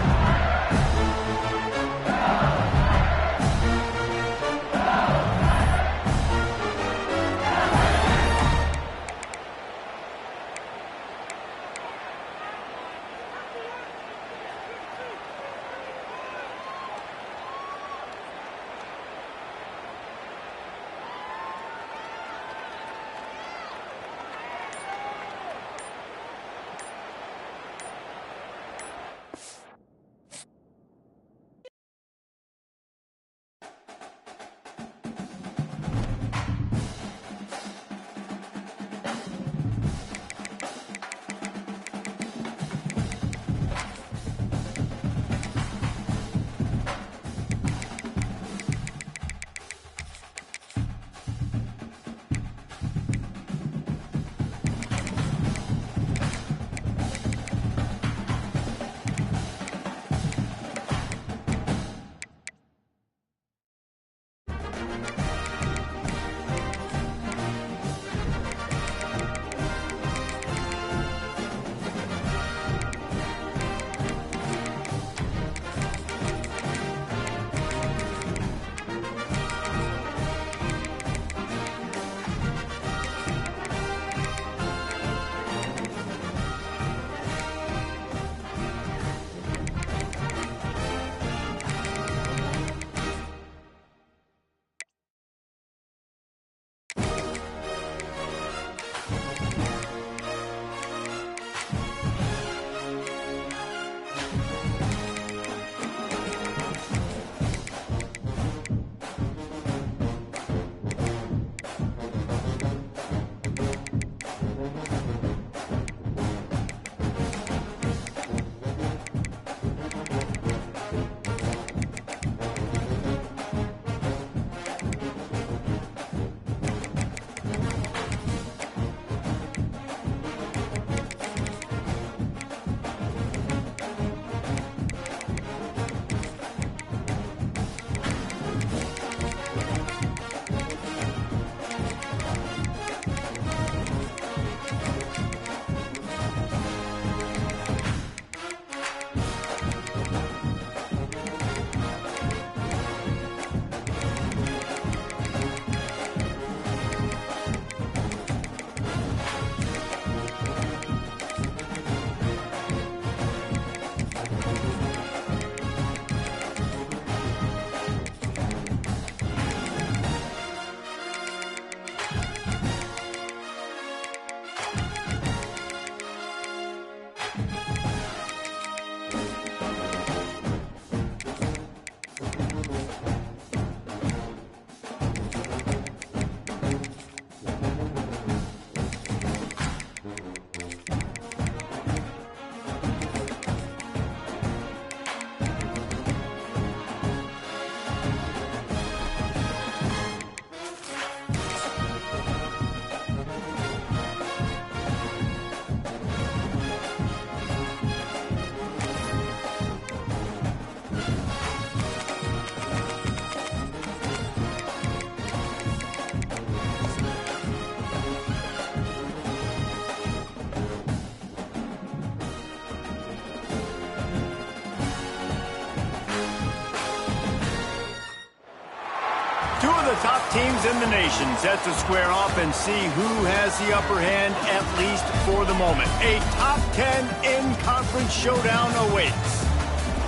the top teams in the nation set to square off and see who has the upper hand, at least for the moment. A top 10 in-conference showdown awaits.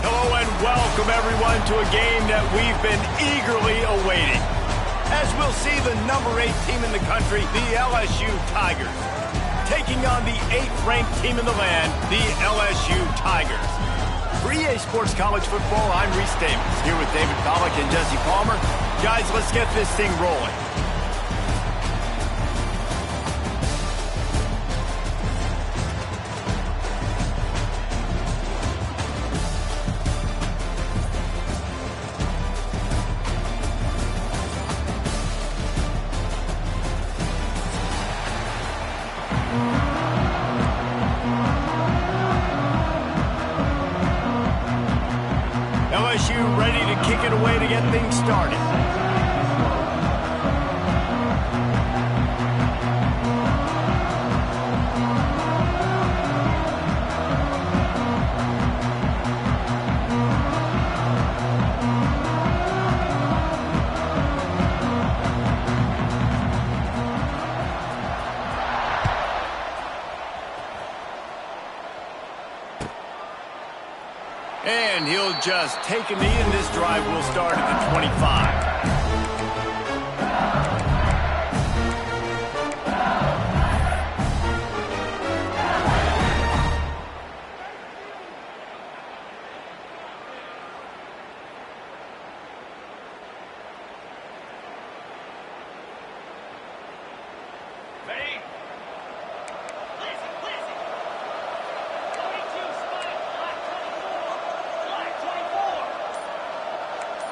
Hello and welcome everyone to a game that we've been eagerly awaiting. As we'll see the number 8 team in the country, the LSU Tigers, taking on the 8th-ranked team in the land, the LSU Tigers. For EA Sports College Football, I'm Reese Davis, here with David Pollack and Jesse Palmer. Guys, let's get this thing rolling. LSU ready to kick it away to get things started. And he'll just take a knee, and this drive will start at the 25.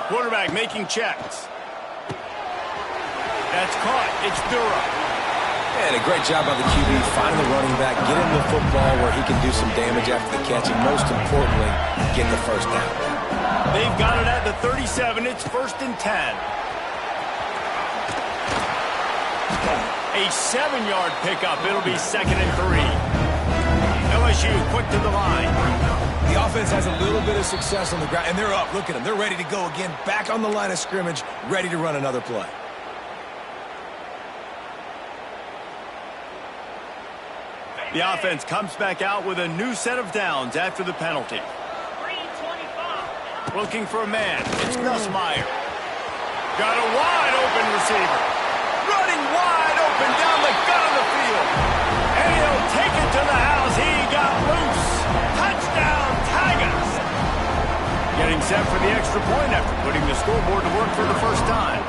Quarterback making checks. That's caught. It's Durham. And a great job by the QB finding the running back, get him the football where he can do some damage after the catch, and most importantly, get the first down. They've got it at the 37. It's 1st and 10. A 7-yard pickup. It'll be 2nd and 3. LSU quick to the line. The offense has a little bit of success on the ground, and they're up. Look at them. They're ready to go again, back on the line of scrimmage, ready to run another play. The offense comes back out with a new set of downs after the penalty. Looking for a man. It's Nussmeier. Got a wide open receiver. Running wide open down the gut of the field. And he'll take it to the house. He got loose. Touchdown, Tigers. Getting set for the extra point after putting the scoreboard to work for the first time.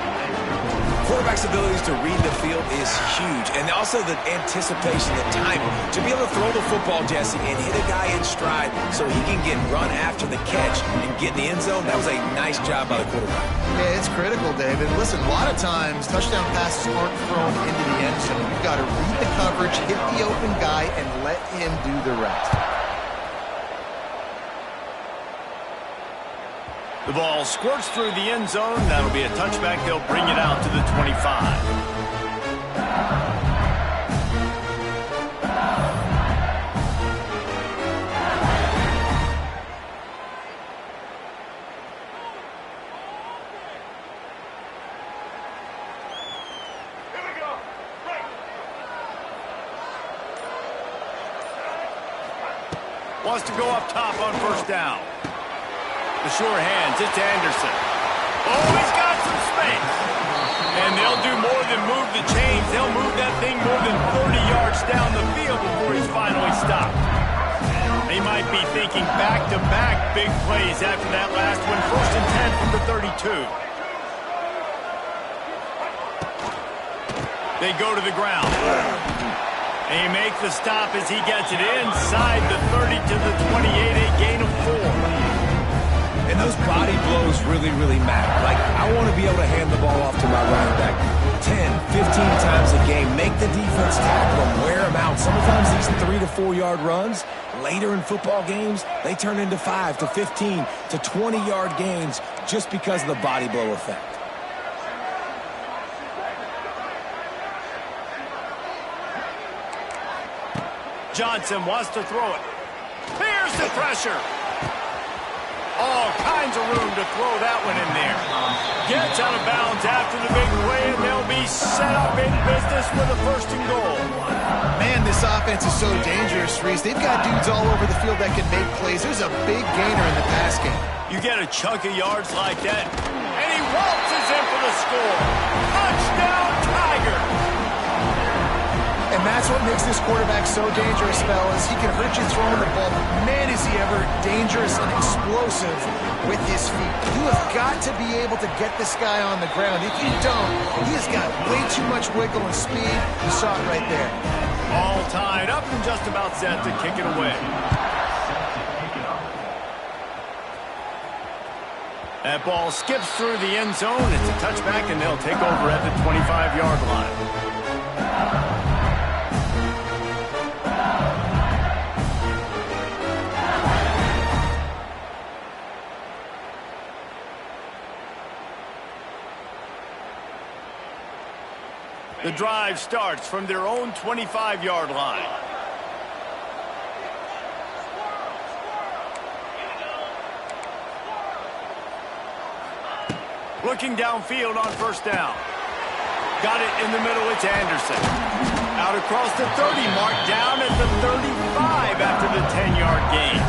Quarterback's abilities to read the field is huge, and also the anticipation, the timing. To be able to throw the football, Jesse, and hit a guy in stride so he can get run after the catch and get in the end zone, that was a nice job by the quarterback. Yeah, it's critical, David. Listen, a lot of times touchdown passes aren't thrown into the end zone. You've got to read the coverage, hit the open guy, and let him do the rest. The ball squirts through the end zone. That'll be a touchback. They'll bring it out to the 25. Wants to go up top on 1st down. The sure hands, it's Anderson. Oh, he's got some space. And they'll do more than move the chains. They'll move that thing more than 30 yards down the field before he's finally stopped. They might be thinking back-to-back big plays after that last one. 1st and 10 from the 32. They go to the ground. They make the stop as he gets it inside the 30 to the 28, a gain of 4. And those body blows really, really matter. Like, I want to be able to hand the ball off to my running back 10, 15 times a game. Make the defense tackle them, wear them out. Sometimes these 3 to 4 yard runs, later in football games, they turn into 5 to 15 to 20 yard gains just because of the body blow effect. Johnson wants to throw it. Here's the pressure. All kinds of room to throw that one in there. Gets out of bounds after the big play, and they'll be set up in business with a first and goal. Man, this offense is so dangerous, Reese. They've got dudes all over the field that can make plays. There's a big gainer in the pass game. You get a chunk of yards like that, and he waltzes in for the score. Touchdown, Tigers! And that's what makes this quarterback so dangerous, fellas. He can hurt you throwing the ball, but man, is he ever dangerous and explosive with his feet. You have got to be able to get this guy on the ground. If you don't, he has got way too much wiggle and speed. You saw it right there. All tied up and just about set to kick it away. That ball skips through the end zone. It's a touchback, and they'll take over at the 25-yard line. The drive starts from their own 25-yard line. Looking downfield on first down. Got it in the middle, it's Anderson. Out across the 30 mark, down at the 35 after the 10-yard gain.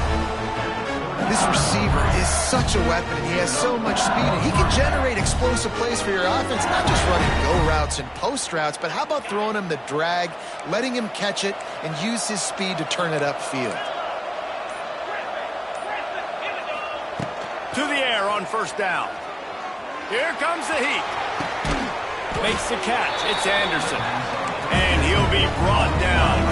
This receiver is such a weapon, and he has so much speed, and he can generate explosive plays for your offense, not just running go routes and post routes, but how about throwing him the drag, letting him catch it, and use his speed to turn it upfield. To the air on first down. Here comes the heat. Makes the catch. It's Anderson. And he'll be brought down.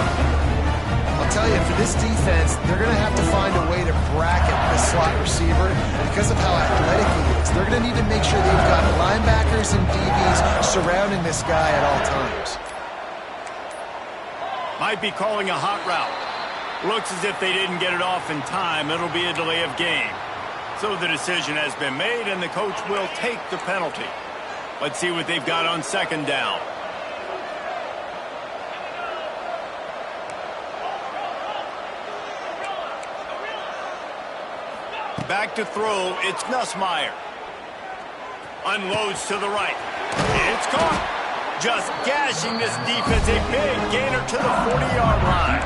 I'll tell you, for this defense, they're going to have to find a way to bracket the slot receiver because of how athletic he is. They're going to need to make sure they've got linebackers and DBs surrounding this guy at all times. Might be calling a hot route. Looks as if they didn't get it off in time. It'll be a delay of game. So the decision has been made, and the coach will take the penalty. Let's see what they've got on second down. Back to throw, it's Nussmeier. Unloads to the right. It's caught. Just gashing this defense. A big gainer to the 40-yard line.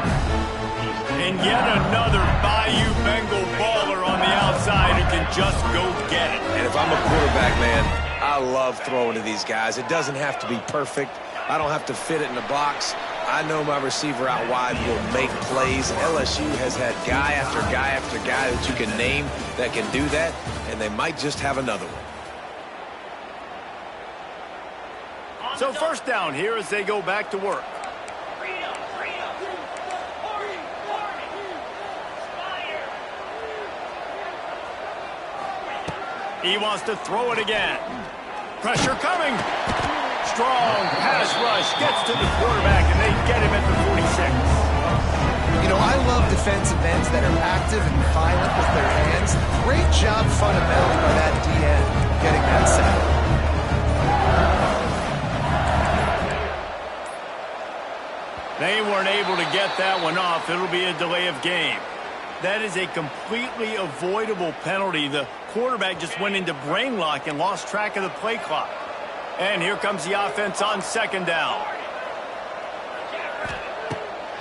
And yet another Bayou Bengal baller on the outside who can just go get it. And if I'm a quarterback, man, I love throwing to these guys. It doesn't have to be perfect. I don't have to fit it in the box. I know my receiver out wide will make plays. LSU has had guy after guy after guy that you can name that can do that, and they might just have another one. So first down here as they go back to work. He wants to throw it again. Pressure coming. Strong pass rush gets to the quarterback, and they get him at the 46. You know, I love defensive ends that are active and violent with their hands. Great job fundamentally by that DN getting that sack. They weren't able to get that one off. It'll be a delay of game. That is a completely avoidable penalty. The quarterback just went into brain lock and lost track of the play clock. And here comes the offense on second down.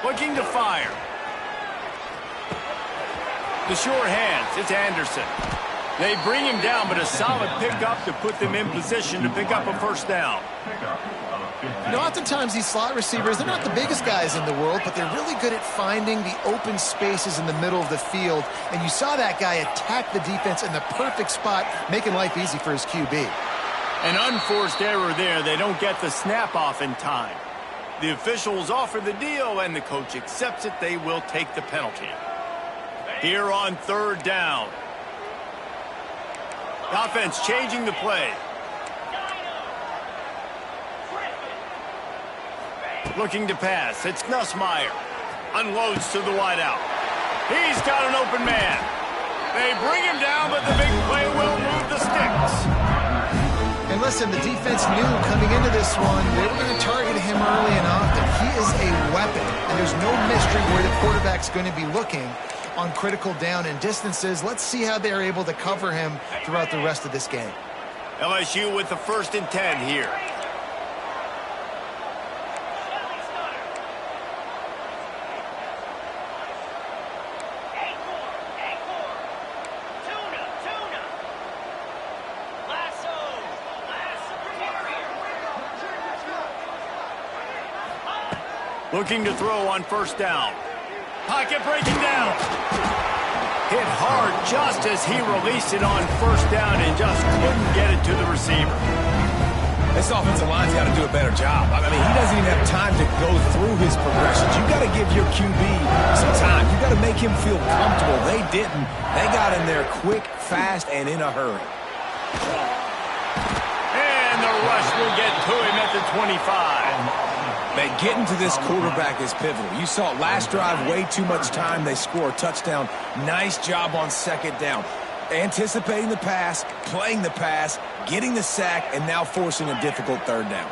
Looking to fire. The sure hands, it's Anderson. They bring him down, but a solid pickup to put them in position to pick up a first down. You know, oftentimes these slot receivers, they're not the biggest guys in the world, but they're really good at finding the open spaces in the middle of the field. And you saw that guy attack the defense in the perfect spot, making life easy for his QB. An unforced error there. They don't get the snap off in time. The officials offer the deal, and the coach accepts it. They will take the penalty. Here on third down. The offense changing the play. Looking to pass. It's Nussmeier. Unloads to the wideout. He's got an open man. They bring him down, but the big play will move the sticks. And listen, the defense knew coming into this one, they were going to target him early and often. He is a weapon, and there's no mystery where the quarterback's going to be looking. on critical down and distances. Let's see how they're able to cover him throughout the rest of this game. LSU with the 1st and 10 here. Looking to throw on 1st down. Pocket breaking down. Hit hard just as he released it on 1st down and just couldn't get it to the receiver. This offensive line's got to do a better job. I mean, he doesn't even have time to go through his progressions. You've got to give your QB some time. You've got to make him feel comfortable. They didn't. They got in there quick, fast, and in a hurry. And the rush will get to him at the 25. Man, getting to this quarterback is pivotal. You saw it last drive, way too much time. They score a touchdown. Nice job on 2nd down. Anticipating the pass, playing the pass, getting the sack, and now forcing a difficult 3rd down.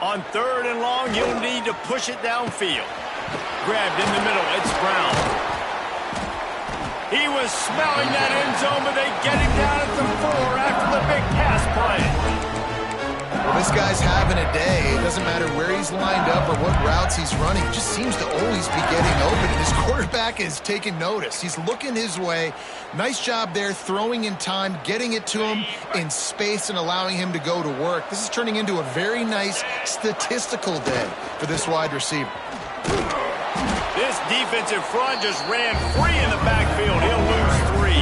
On 3rd and long, you'll need to push it downfield. Grabbed in the middle, it's Brown. He was smelling that end zone, but they get him down at the 4 after the big pass play. Well, this guy's having a day. It doesn't matter where he's lined up or what routes he's running. He just seems to always be getting open, and his quarterback is taking notice. He's looking his way. Nice job there, throwing in time, getting it to him in space and allowing him to go to work. This is turning into a very nice statistical day for this wide receiver. This defensive front just ran free in the backfield. He'll lose 3.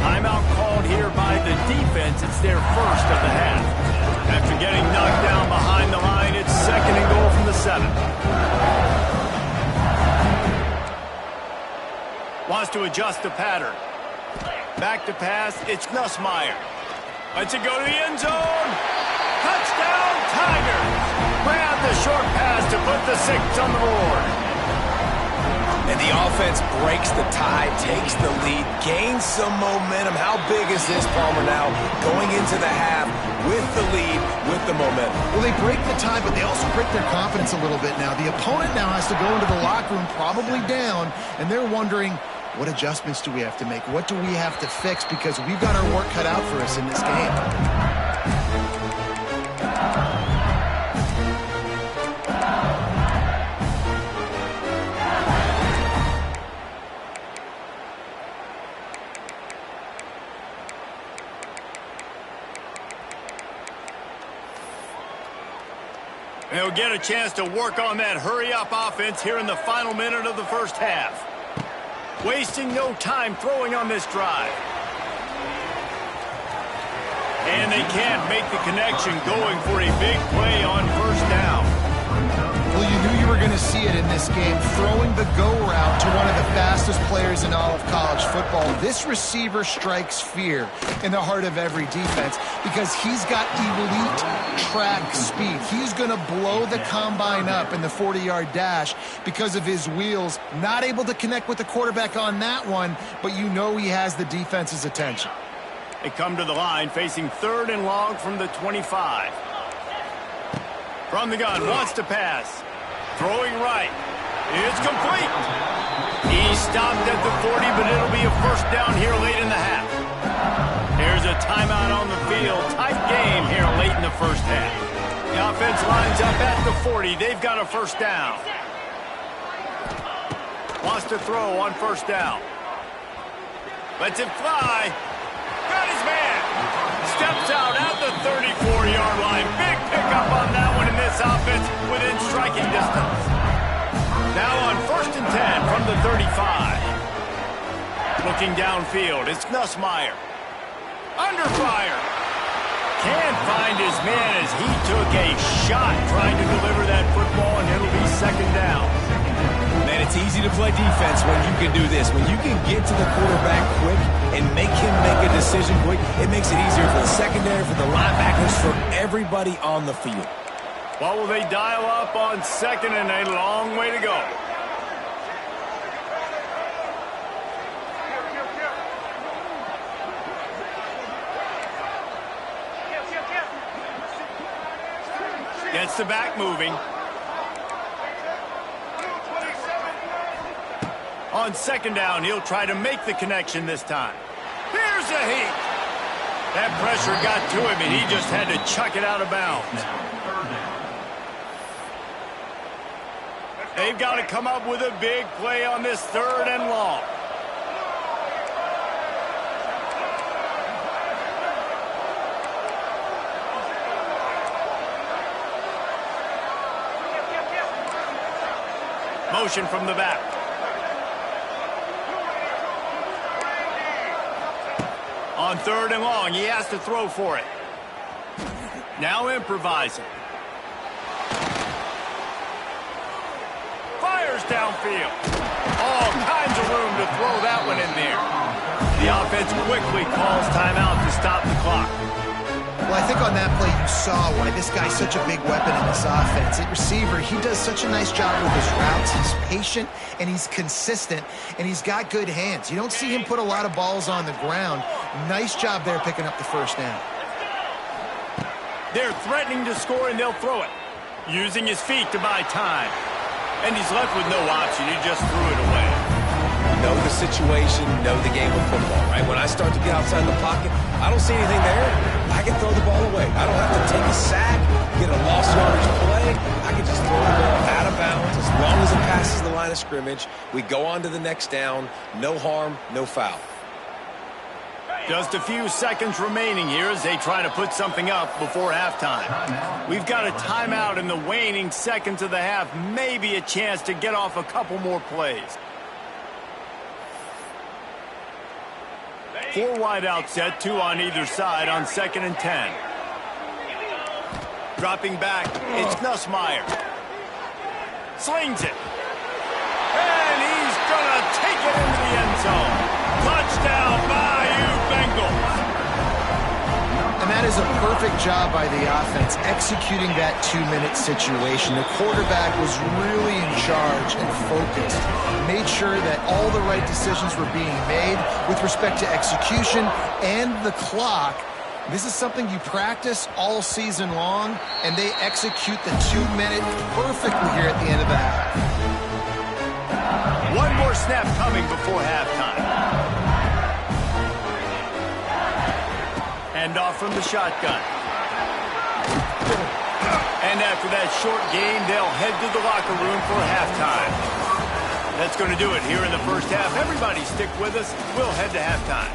Timeout called here by the defense. It's their 1st of the half. After getting knocked down behind the line, it's 2nd and goal from the 7. Wants to adjust the pattern. Back to pass, it's Nussmeier. Lets it go to the end zone. Touchdown, Tigers! Grab the short pass to put the 6 on the board. And the offense breaks the tie, takes the lead, gains some momentum. How big is this, Palmer, now going into the half with the lead, with the momentum? Well, they break the tie, but they also break their confidence a little bit now. The opponent now has to go into the locker room probably down, and they're wondering, what adjustments do we have to make? What do we have to fix? Because we've got our work cut out for us in this game. They'll get a chance to work on that hurry-up offense here in the final minute of the 1st half. Wasting no time throwing on this drive. And they can't make the connection, going for a big play on 1st down. Well, you knew you were going to see it in this game, throwing the go route to one of the fastest players in all of college football. This receiver strikes fear in the heart of every defense because he's got elite track speed. He's going to blow the combine up in the 40-yard dash because of his wheels. Not able to connect with the quarterback on that one, but you know he has the defense's attention. They come to the line facing 3rd and long from the 25. From the gun, wants to pass. Throwing right. It's complete. He stopped at the 40, but it'll be a 1st down here late in the half. There's a timeout on the field. Tight game here late in the 1st half. The offense lines up at the 40. They've got a 1st down. Wants to throw on 1st down. Lets it fly. Got his man. Steps out at the 34-yard line. Big pickup on that one in this offense within striking distance. Now on 1st and 10 from the 35. Looking downfield, it's Nussmeier. Under fire. Can't find his man as he took a shot trying to deliver that football, and it'll be 2nd down. Man, it's easy to play defense when you can do this. When you can get to the quarterback quick and make him make a decision quick, it makes it easier for the secondary, for the linebackers, for everybody on the field. What will they dial up on 2nd and a long way to go? Gets the back moving. On second down, he'll try to make the connection this time. Here's a heat. That pressure got to him, and he just had to chuck it out of bounds. They've got to come up with a big play on this 3rd and long. Motion from the back. On 3rd and long, he has to throw for it. Now improvising. Fires downfield. All kinds of room to throw that one in there. The offense quickly calls timeout to stop the clock. Well, I think on that play you saw why this guy's such a big weapon in this offense. At receiver, he does such a nice job with his routes. He's patient, and he's consistent, and he's got good hands. You don't see him put a lot of balls on the ground. Nice job there picking up the 1st down. They're threatening to score, and they'll throw it. Using his feet to buy time. And he's left with no option. He just threw it away. Know the situation, know the game of football, right? When I start to get outside the pocket, I don't see anything there. I can throw the ball away. I don't have to take a sack, get a lost yardage play. I can just throw the ball out of bounds. As long as it passes the line of scrimmage, we go on to the next down. No harm, no foul. Just a few seconds remaining here as they try to put something up before halftime. We've got a timeout in the waning seconds of the half. Maybe a chance to get off a couple more plays. 4 wide out set, 2 on either side on 2nd and 10. Dropping back, it's Nussmeier. Slings it. And he's going to take it into the end zone. Touchdown, Bayou Bengals. And that is a perfect job by the offense, executing that 2-minute situation. The quarterback was really in charge and focused. Made sure that all the right decisions were being made with respect to execution and the clock. This is something you practice all season long, and they execute the 2-minute perfectly here at the end of the half. One more snap coming before halftime. Hand off from the shotgun. And after that short game, they'll head to the locker room for halftime. That's going to do it here in the first half. Everybody stick with us. We'll head to halftime.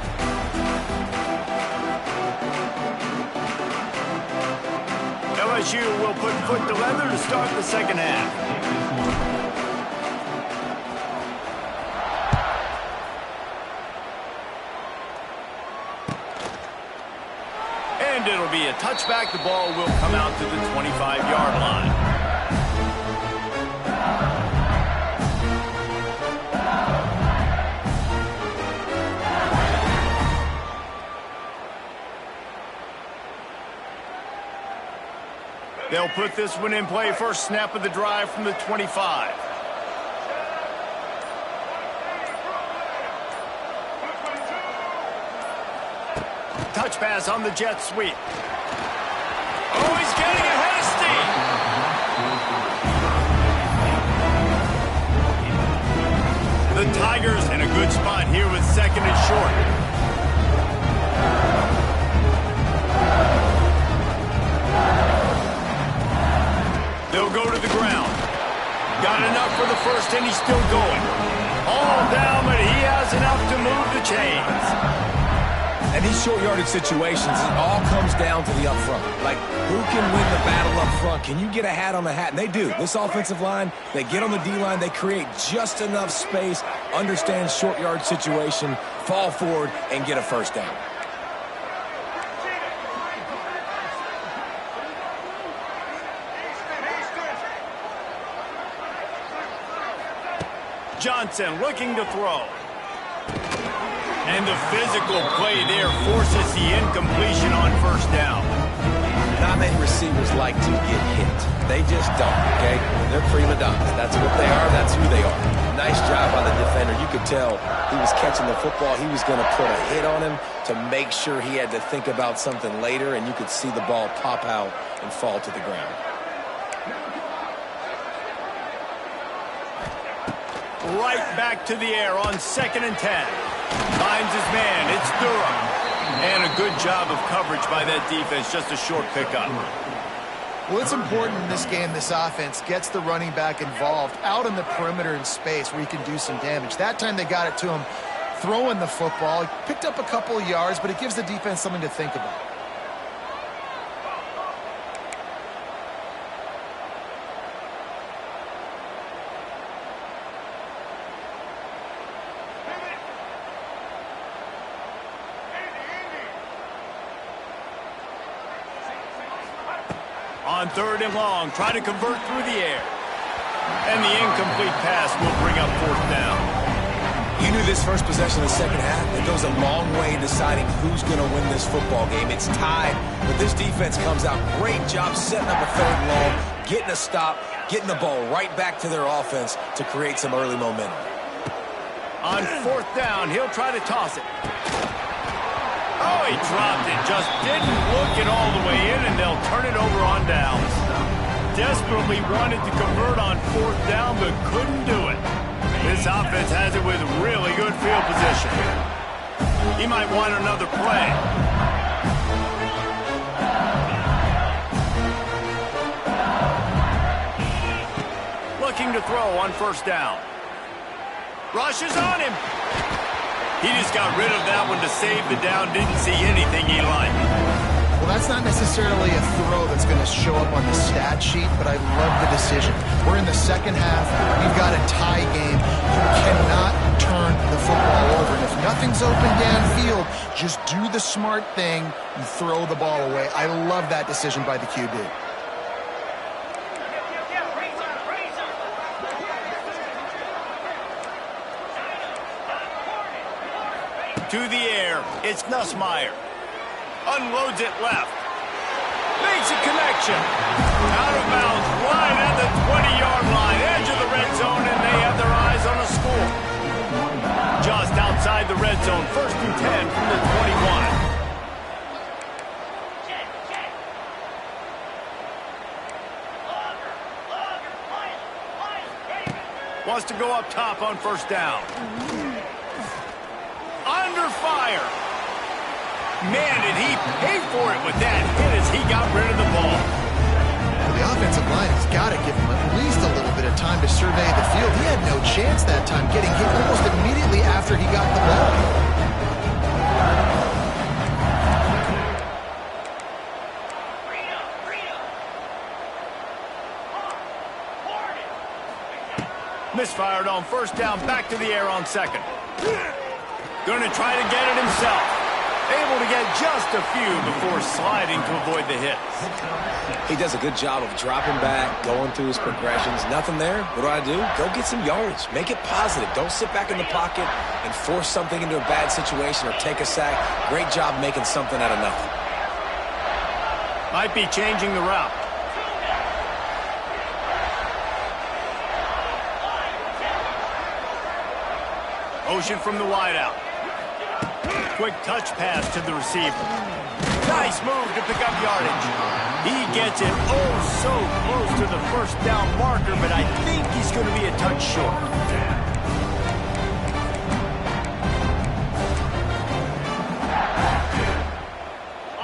LSU will put foot to leather to start the second half. And it'll be a touchback. The ball will come out to the 25-yard line. They'll put this one in play. First snap of the drive from the 25. Touch pass on the jet sweep. Oh, he's getting ahead of steam. The Tigers in a good spot here with 2nd and short. They'll go to the ground. Got enough for the first, and he's still going. All down, but he has enough to move the chains. And these short yardage situations, it all comes down to the up front. Like, who can win the battle up front? Can you get a hat on the hat? And they do. This offensive line, they get on the D-line, they create just enough space, understand short yard situation, fall forward, and get a first down. Johnson looking to throw. And the physical play there forces the incompletion on first down. Not many receivers like to get hit. They just don't, okay? They're prima donnas. That's what they are. That's who they are. Nice job by the defender. You could tell he was catching the football. He was going to put a hit on him to make sure he had to think about something later, and you could see the ball pop out and fall to the ground. Right back to the air on 2nd and 10. Finds his man. It's Durham. And a good job of coverage by that defense. Just a short pickup. Well, it's important in this game this offense gets the running back involved out on the perimeter in space where he can do some damage. That time they got it to him throwing the football. He picked up a couple of yards, but it gives the defense something to think about. On 3rd and long, try to convert through the air. And the incomplete pass will bring up 4th down. You knew this first possession of the second half. It goes a long way in deciding who's going to win this football game. It's tied, but this defense comes out. Great job setting up a 3rd and long, getting a stop, getting the ball right back to their offense to create some early momentum. On 4th down, he'll try to toss it. Oh, he dropped it. Just didn't look it all the way in, and they'll turn it over on downs. Desperately wanted to convert on 4th down, but couldn't do it. This offense has it with really good field position. He might want another play. Looking to throw on 1st down. Rushes on him. He just got rid of that one to save the down. Didn't see anything he liked. Well, that's not necessarily a throw that's going to show up on the stat sheet, but I love the decision. We're in the second half. We've got a tie game. You cannot turn the football over. And if nothing's open downfield, just do the smart thing and throw the ball away. I love that decision by the QB. To the air, it's Nussmeier. Unloads it left. Makes a connection. Out of bounds, right at the 20-yard line. Edge of the red zone, and they have their eyes on a score. Just outside the red zone, 1st and 10 from the 21. Wants to go up top on 1st down. Under fire. Man, did he pay for it with that hit as he got rid of the ball. Well, the offensive line has got to give him at least a little bit of time to survey the field. He had no chance that time, getting hit almost immediately after he got the ball. Misfired on 1st down, back to the air on 2nd. Going to try to get it himself. Able to get just a few before sliding to avoid the hits. He does a good job of dropping back, going through his progressions. Nothing there. What do? Go get some yardage. Make it positive. Don't sit back in the pocket and force something into a bad situation or take a sack. Great job making something out of nothing. Might be changing the route. Motion from the wideout. Quick touch pass to the receiver. Nice move to pick up yardage. He gets it so close to the 1st down marker, but I think he's going to be a touch short.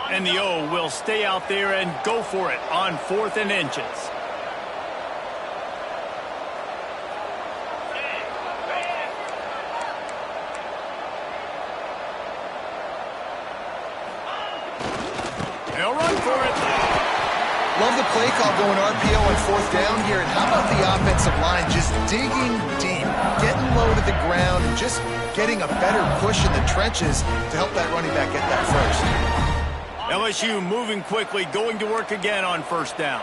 And the O will stay out there and go for it on 4th and inches. They'll run for it. Love the play call going RPO on 4th down here. And how about the offensive line just digging deep, getting low to the ground, and just getting a better push in the trenches to help that running back get that first. LSU moving quickly, going to work again on 1st down.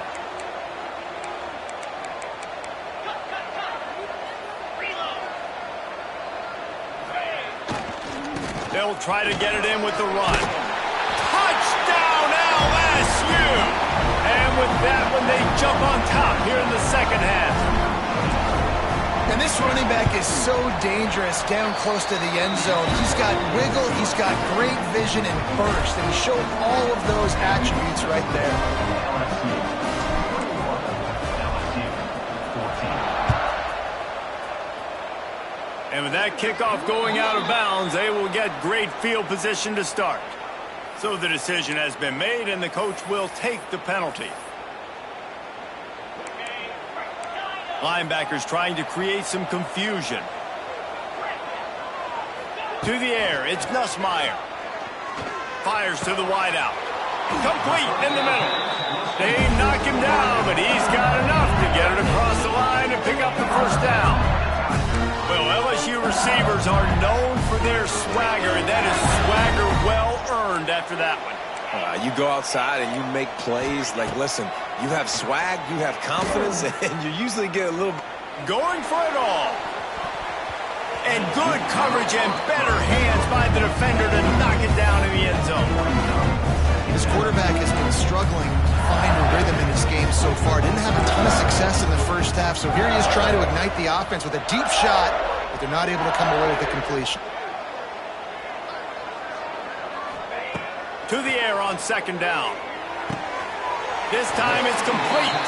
They'll try to get it in with the run. Touchdown, LSU! And with that one, they jump on top here in the second half. And this running back is so dangerous down close to the end zone. He's got wiggle, he's got great vision and burst, and he showed all of those attributes right there. And with that kickoff going out of bounds, they will get great field position to start. So the decision has been made, and the coach will take the penalty. Linebackers trying to create some confusion. To the air, it's Nussmeier. Fires to the wideout. Complete in the middle. They knock him down, but he's got enough to get it across the line and pick up the first down. Well, LSU receivers are known for their swagger, and that is swagger well earned after that one. You go outside and you make plays. Like, listen, you have swag, you have confidence, and you usually get a little... Going for it all. And good coverage and better hands by the defender to knock it down in the end zone. This quarterback has been struggling to find a rhythm in this game so far. Didn't have a ton of success in the first half, so here he is trying to ignite the offense with a deep shot, but they're not able to come away with the completion. To the air on second down. This time it's complete.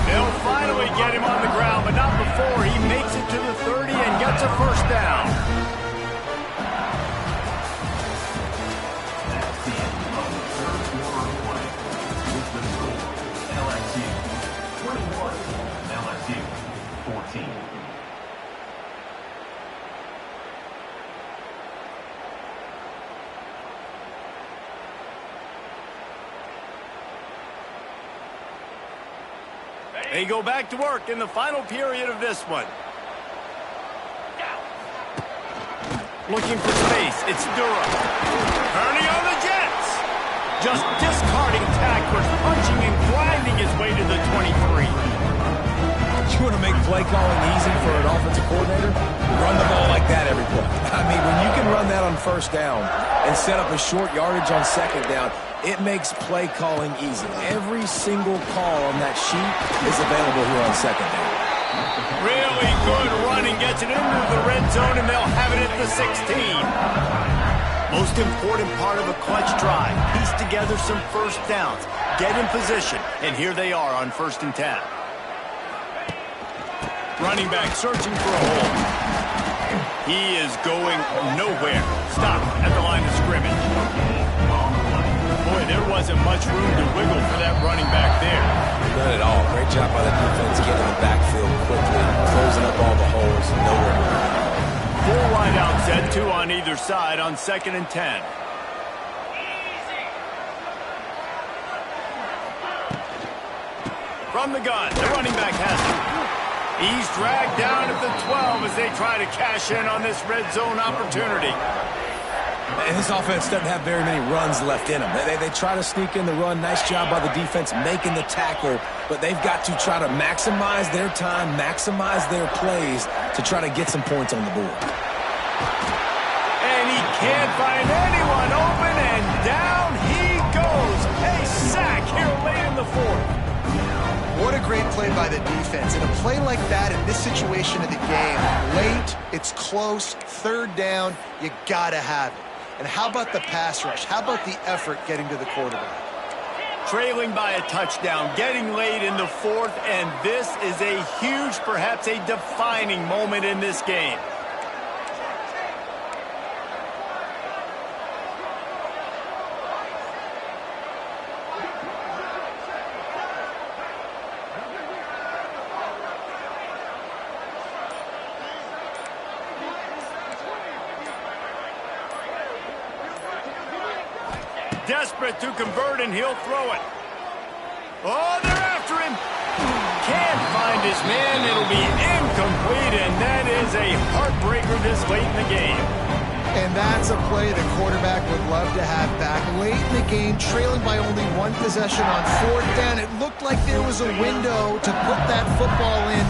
They'll finally get him on the ground, but not before he makes it to the 30 and gets a first down. That's the end of the third quarter of play. With the score, LSU 21, LSU 14. They go back to work in the final period of this one. Looking for space. It's Durham. Turning on the Jets. Just discarding tacklers, punching and grinding his way to the 23. You want to make play calling easy for an offensive coordinator? Run the ball like that every play. I mean, when you can run that on first down and set up a short yardage on second down, it makes play calling easy. Every single call on that sheet is available here on second down. Really good running, gets it into the red zone, and they'll have it at the 16. Most important part of a clutch drive, piece together some first downs, get in position, and here they are on 1st and 10. Running back searching for a hole. He is going nowhere. Stop at the line of scrimmage. Boy, there wasn't much room to wiggle for that running back there. Not at all. Great job by the defense getting in the backfield quickly, closing up all the holes, nowhere. 4 wide out set, 2 on either side on 2nd and 10. From the gun, the running back has it. He's dragged down at the 12 as they try to cash in on this red zone opportunity. And this offense doesn't have very many runs left in them. They try to sneak in the run. Nice job by the defense making the tackle, but they've got to try to maximize their time, maximize their plays to try to get some points on the board. And he can't find anyone open, and down he goes. A sack here late in the 4th. What a great play by the defense. And a play like that in this situation of the game, late, it's close, 3rd down, you gotta have it. And how about the pass rush? How about the effort getting to the quarterback? Trailing by a touchdown, getting late in the 4th, and this is a huge, perhaps a defining moment in this game. Desperate to convert, and he'll throw it. Oh, they're after him. Can't find his man. It'll be incomplete, and that is a heartbreaker this late in the game. And that's a play the quarterback would love to have back. Late in the game, trailing by only 1 possession on 4th down. It looked like there was a window to put that football in,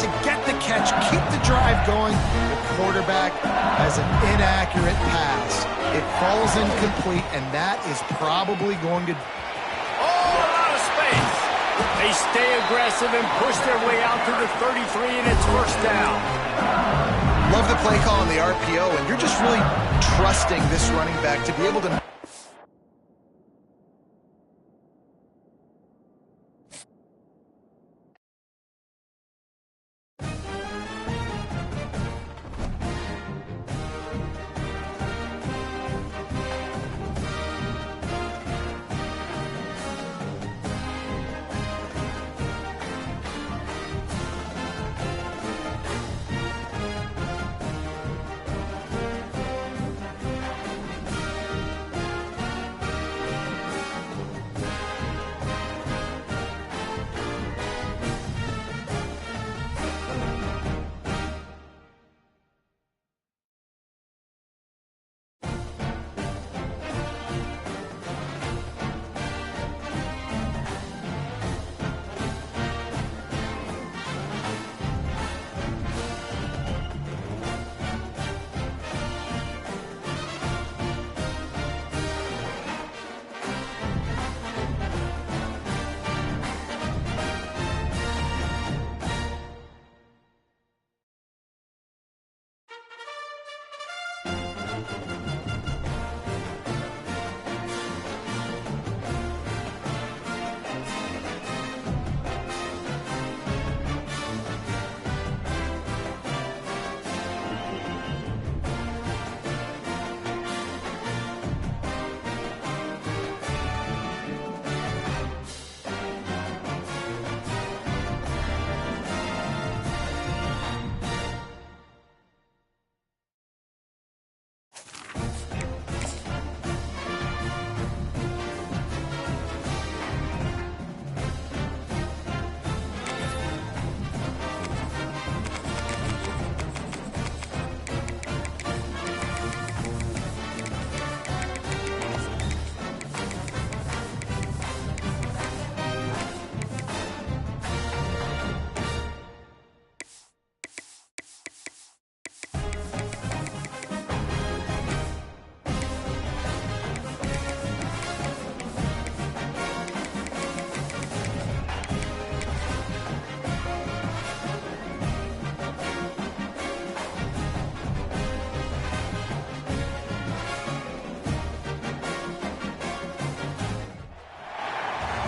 to get the catch, keep the drive going. The quarterback has an inaccurate pass. It falls incomplete, and that is probably going to... Oh, a lot of space. They stay aggressive and push their way out to the 33, and it's 1st down. Love the play call on the RPO, and you're just really trusting this running back to be able to...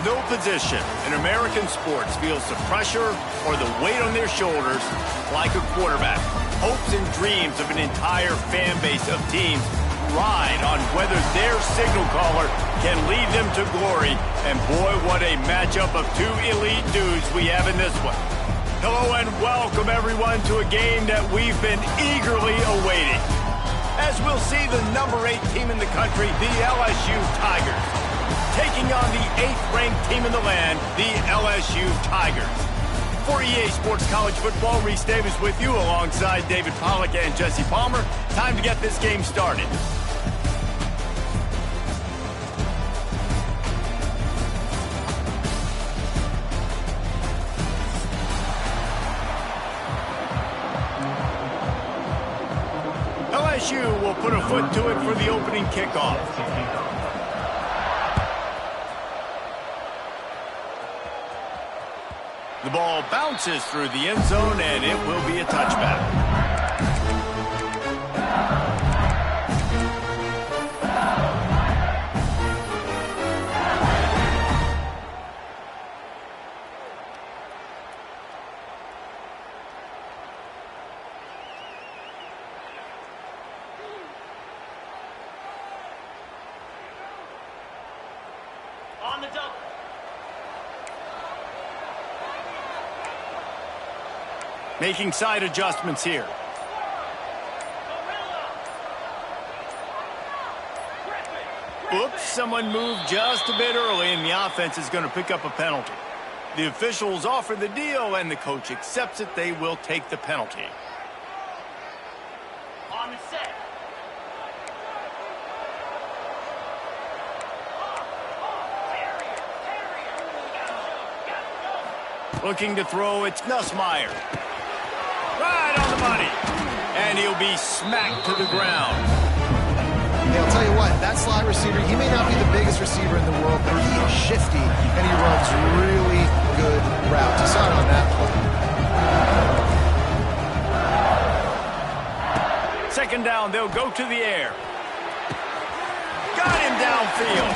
no position in American sports feels the pressure or the weight on their shoulders like a quarterback. Hopes and dreams of an entire fan base of teams ride on whether their signal caller can lead them to glory. And boy, what a matchup of two elite dudes we have in this one. Hello and welcome everyone to a game that we've been eagerly awaiting. As we'll see the number 8 team in the country, the LSU Tigers, taking on the 8th-ranked team in the land, the LSU Tigers. For EA Sports College Football, Reese Davis with you alongside David Pollack and Jesse Palmer. Time to get this game started. LSU will put a foot to it for the opening kickoff. The ball bounces through the end zone, and it will be a touchback. On the double. Making side adjustments here. Oops, someone moved just a bit early, and the offense is going to pick up a penalty. The officials offer the deal, and the coach accepts it. They will take the penalty. On the set. Looking to throw, it's Nussmeier. Right on the money. And he'll be smacked to the ground. Hey, I'll tell you what, that slot receiver, he may not be the biggest receiver in the world, but he is shifty, and he runs really good routes. You saw it on that play. Second down, they'll go to the air. Got him downfield.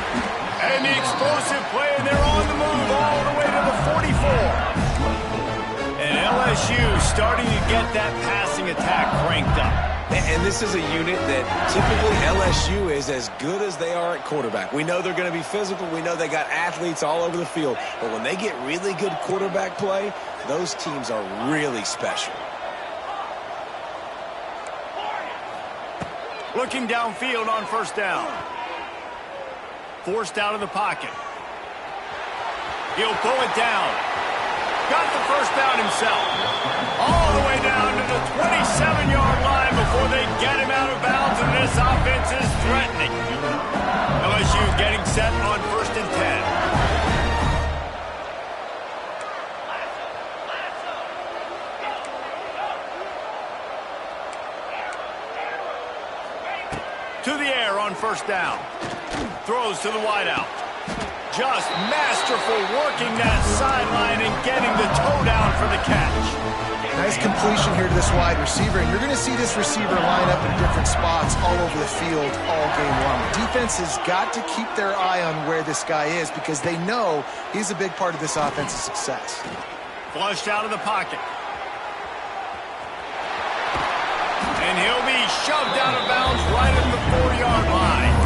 And the explosive play, and they're on the move all the way to the 44. And LSU starting to get that passing attack cranked up. And this is a unit that typically LSU is as good as they are at quarterback. We know they're going to be physical. We know they got athletes all over the field. But when they get really good quarterback play, those teams are really special. Looking downfield on first down. Forced out of the pocket. He'll pull it down. Got the first down himself. All the way down to the 27-yard line before they get him out of bounds, and this offense is threatening. LSU getting set on 1st and 10. To the air on first down. Throws to the wideout. Just masterful working that sideline and getting the toe down for the catch. Nice completion here to this wide receiver, and you're going to see this receiver line up in different spots all over the field all game long. Defense has got to keep their eye on where this guy is because they know he's a big part of this offense's success. Flushed out of the pocket. And he'll be shoved out of bounds right at the 4-yard line.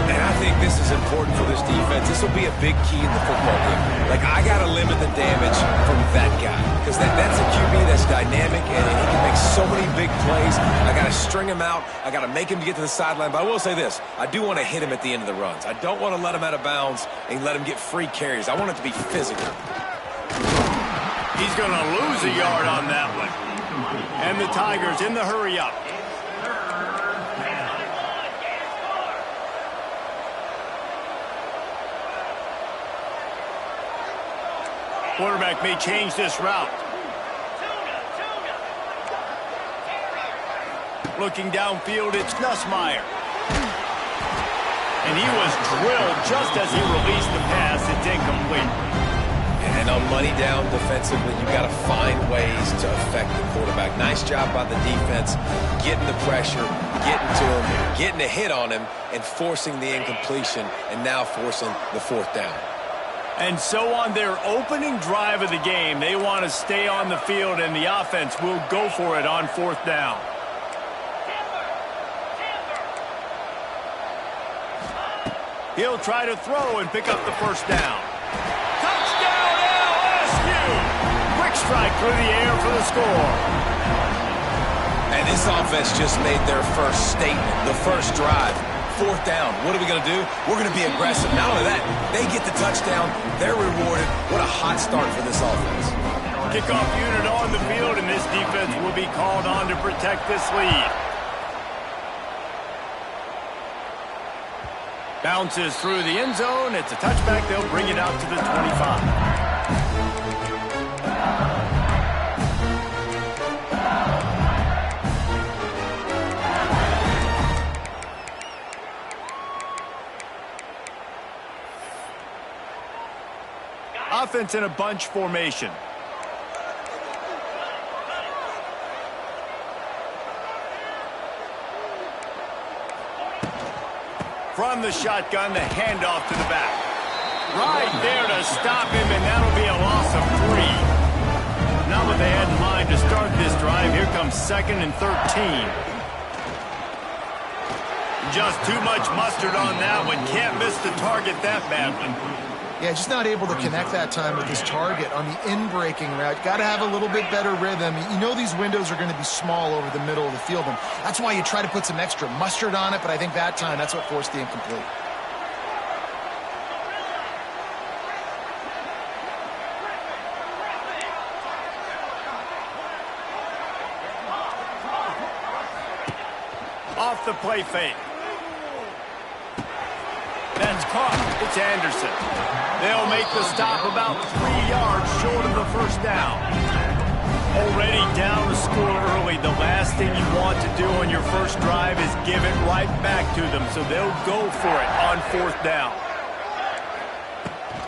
And I think this is important for this defense. This will be a big key in the football game. Like, I got to limit the damage from that guy because that's a QB that's dynamic and he can make so many big plays. I got to string him out. I got to make him get to the sideline. But I will say this. I do want to hit him at the end of the runs. I don't want to let him out of bounds and let him get free carries. I want it to be physical. He's going to lose a yard on that one. And the Tigers in the hurry up. Quarterback may change this route. Looking downfield, it's Nussmeier. And he was drilled just as he released the pass. It's incomplete. And on money down defensively, you've got to find ways to affect the quarterback. Nice job by the defense, getting the pressure, getting to him, getting a hit on him, and forcing the incompletion, and now forcing the 4th down. And so on their opening drive of the game, they want to stay on the field, and the offense will go for it on 4th down. He'll try to throw and pick up the 1st down. Touchdown, LSU! Quick strike through the air for the score. And this offense just made their first statement, the first drive. 4th down. What are we going to do? We're going to be aggressive. Not only that, they get the touchdown. They're rewarded. What a hot start for this offense. Kickoff unit on the field, and this defense will be called on to protect this lead. Bounces through the end zone. It's a touchback. They'll bring it out to the 25. Offense in a bunch formation. From the shotgun, the handoff to the back. Right there to stop him, and that'll be a loss of 3. Not what they had in mind to start this drive. Here comes 2nd and 13. Just too much mustard on that one. Can't miss the target that badly. Yeah, just not able to connect that time with his target on the in-breaking route. Got to have a little bit better rhythm. You know these windows are going to be small over the middle of the field, and that's why you try to put some extra mustard on it, but I think that time, that's what forced the incomplete. Off the play fake. That's caught. It's Anderson. They'll make the stop about 3 yards short of the 1st down. Already down to score early. The last thing you want to do on your first drive is give it right back to them, so they'll go for it on 4th down.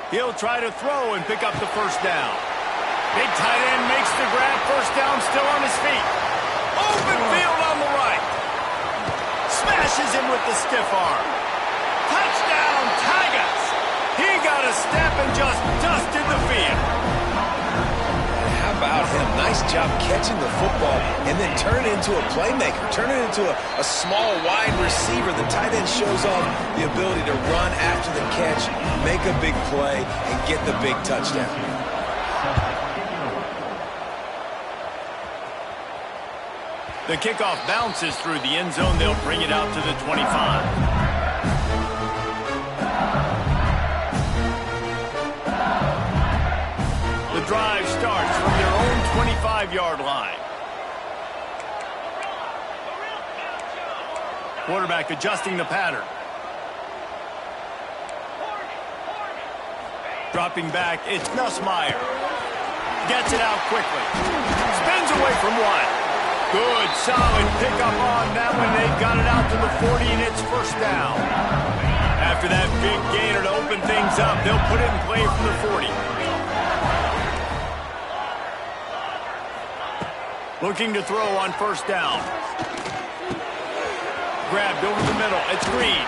He'll try to throw and pick up the 1st down. Big tight end makes the grab. 1st down, still on his feet. Open field on the right. Smashes him with the stiff arm. Touchdown, Tigers! He got a step and just dusted the field. How about him? Nice job catching the football and then turn it into a playmaker. Turn it into a small, wide receiver. The tight end shows off the ability to run after the catch, make a big play, and get the big touchdown. The kickoff bounces through the end zone. They'll bring it out to the 25. The drive starts from their own 25-yard line. Quarterback adjusting the pattern. Dropping back, it's Nussmeier. Gets it out quickly. Spins away from one. Good, solid pickup on that one. They've got it out to the 40, and it's 1st down. After that big gainer to open things up, they'll put it in play from the 40. Looking to throw on 1st down. Grabbed over the middle. It's Green.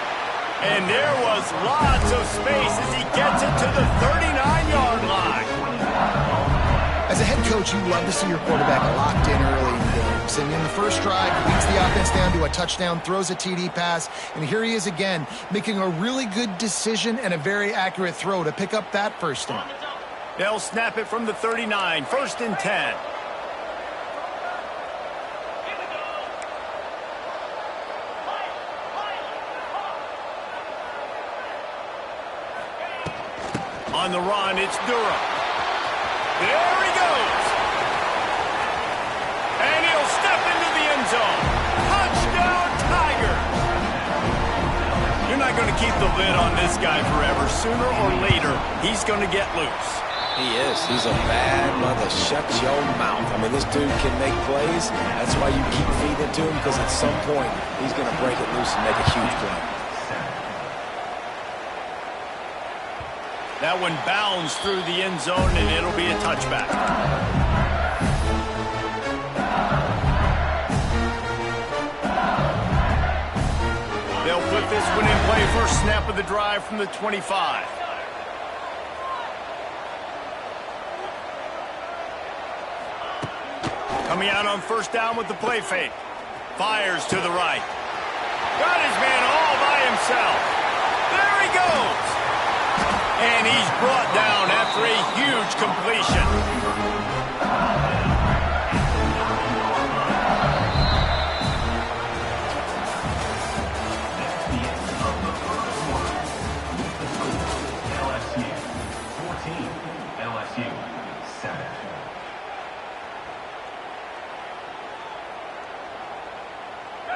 And there was lots of space as he gets it to the 39-yard line. As a head coach, you love to see your quarterback locked in early in games. And in the first drive, he leads the offense down to a touchdown, throws a TD pass, and here he is again, making a really good decision and a very accurate throw to pick up that 1st down. They'll snap it from the 39, 1st and 10. On the run, it's Durham. There he goes. And he'll step into the end zone. Touchdown, Tiger. You're not going to keep the lid on this guy forever. Sooner or later, he's going to get loose. He is. He's a bad mother. Shut your mouth. I mean, this dude can make plays. That's why you keep feeding it to him, because at some point, he's going to break it loose and make a huge play. That one bounds through the end zone, and it'll be a touchback. They'll put this one in play. First snap of the drive from the 25. Coming out on first down with the play fake. Fires to the right. Got his man all by himself. There he goes. And he's brought down after a huge completion.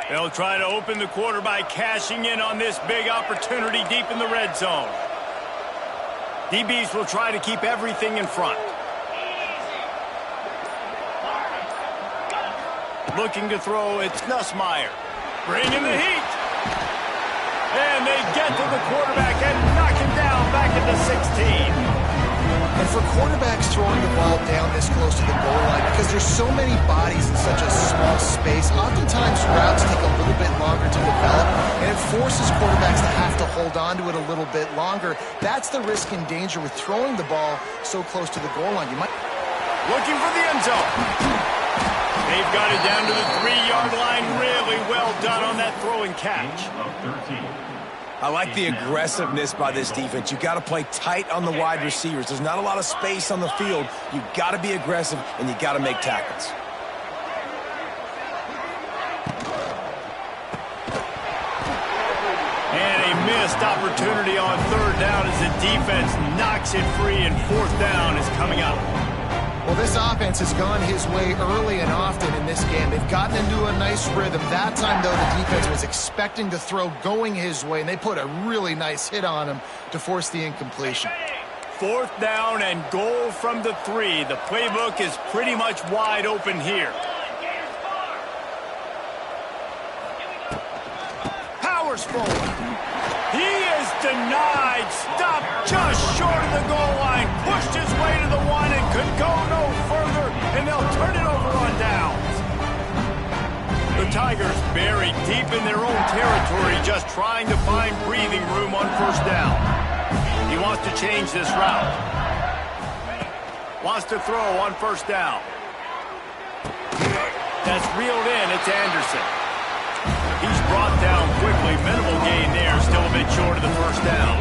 They'll try to open the quarter by cashing in on this big opportunity deep in the red zone. DBs will try to keep everything in front. Looking to throw, it's Nussmeier. Bringing the heat. And they get to the quarterback and knock him down back at the 16. And for quarterbacks throwing the ball down this close to the goal line, because there's so many bodies in such a small space, oftentimes routes take a little bit longer to develop, and it forces quarterbacks to have to hold on to it a little bit longer. That's the risk and danger with throwing the ball so close to the goal line. You might looking for the end zone. They've got it down to the 3-yard line. Really well done on that throw and catch. I like the aggressiveness by this defense. You got to play tight on the wide receivers. There's not a lot of space on the field. You got to be aggressive, and you got to make tackles. And a missed opportunity on third down as the defense knocks it free, and fourth down is coming up. Well, this offense has gone his way early and often in this game. They've gotten into a nice rhythm. That time, though, the defense was expecting to throw going his way, and they put a really nice hit on him to force the incompletion. Fourth down and goal from the 3. The playbook is pretty much wide open here. Powers forward. He is denied. Stopped just short of the goal line. Pushed his way to the 1 and could go no further. And they'll turn it over on downs. The Tigers buried deep in their own territory, just trying to find breathing room on first down. He wants to change this route. Wants to throw on first down. That's reeled in. It's Anderson. He's brought down quickly. Minimal gain there. Still a bit short of the first down.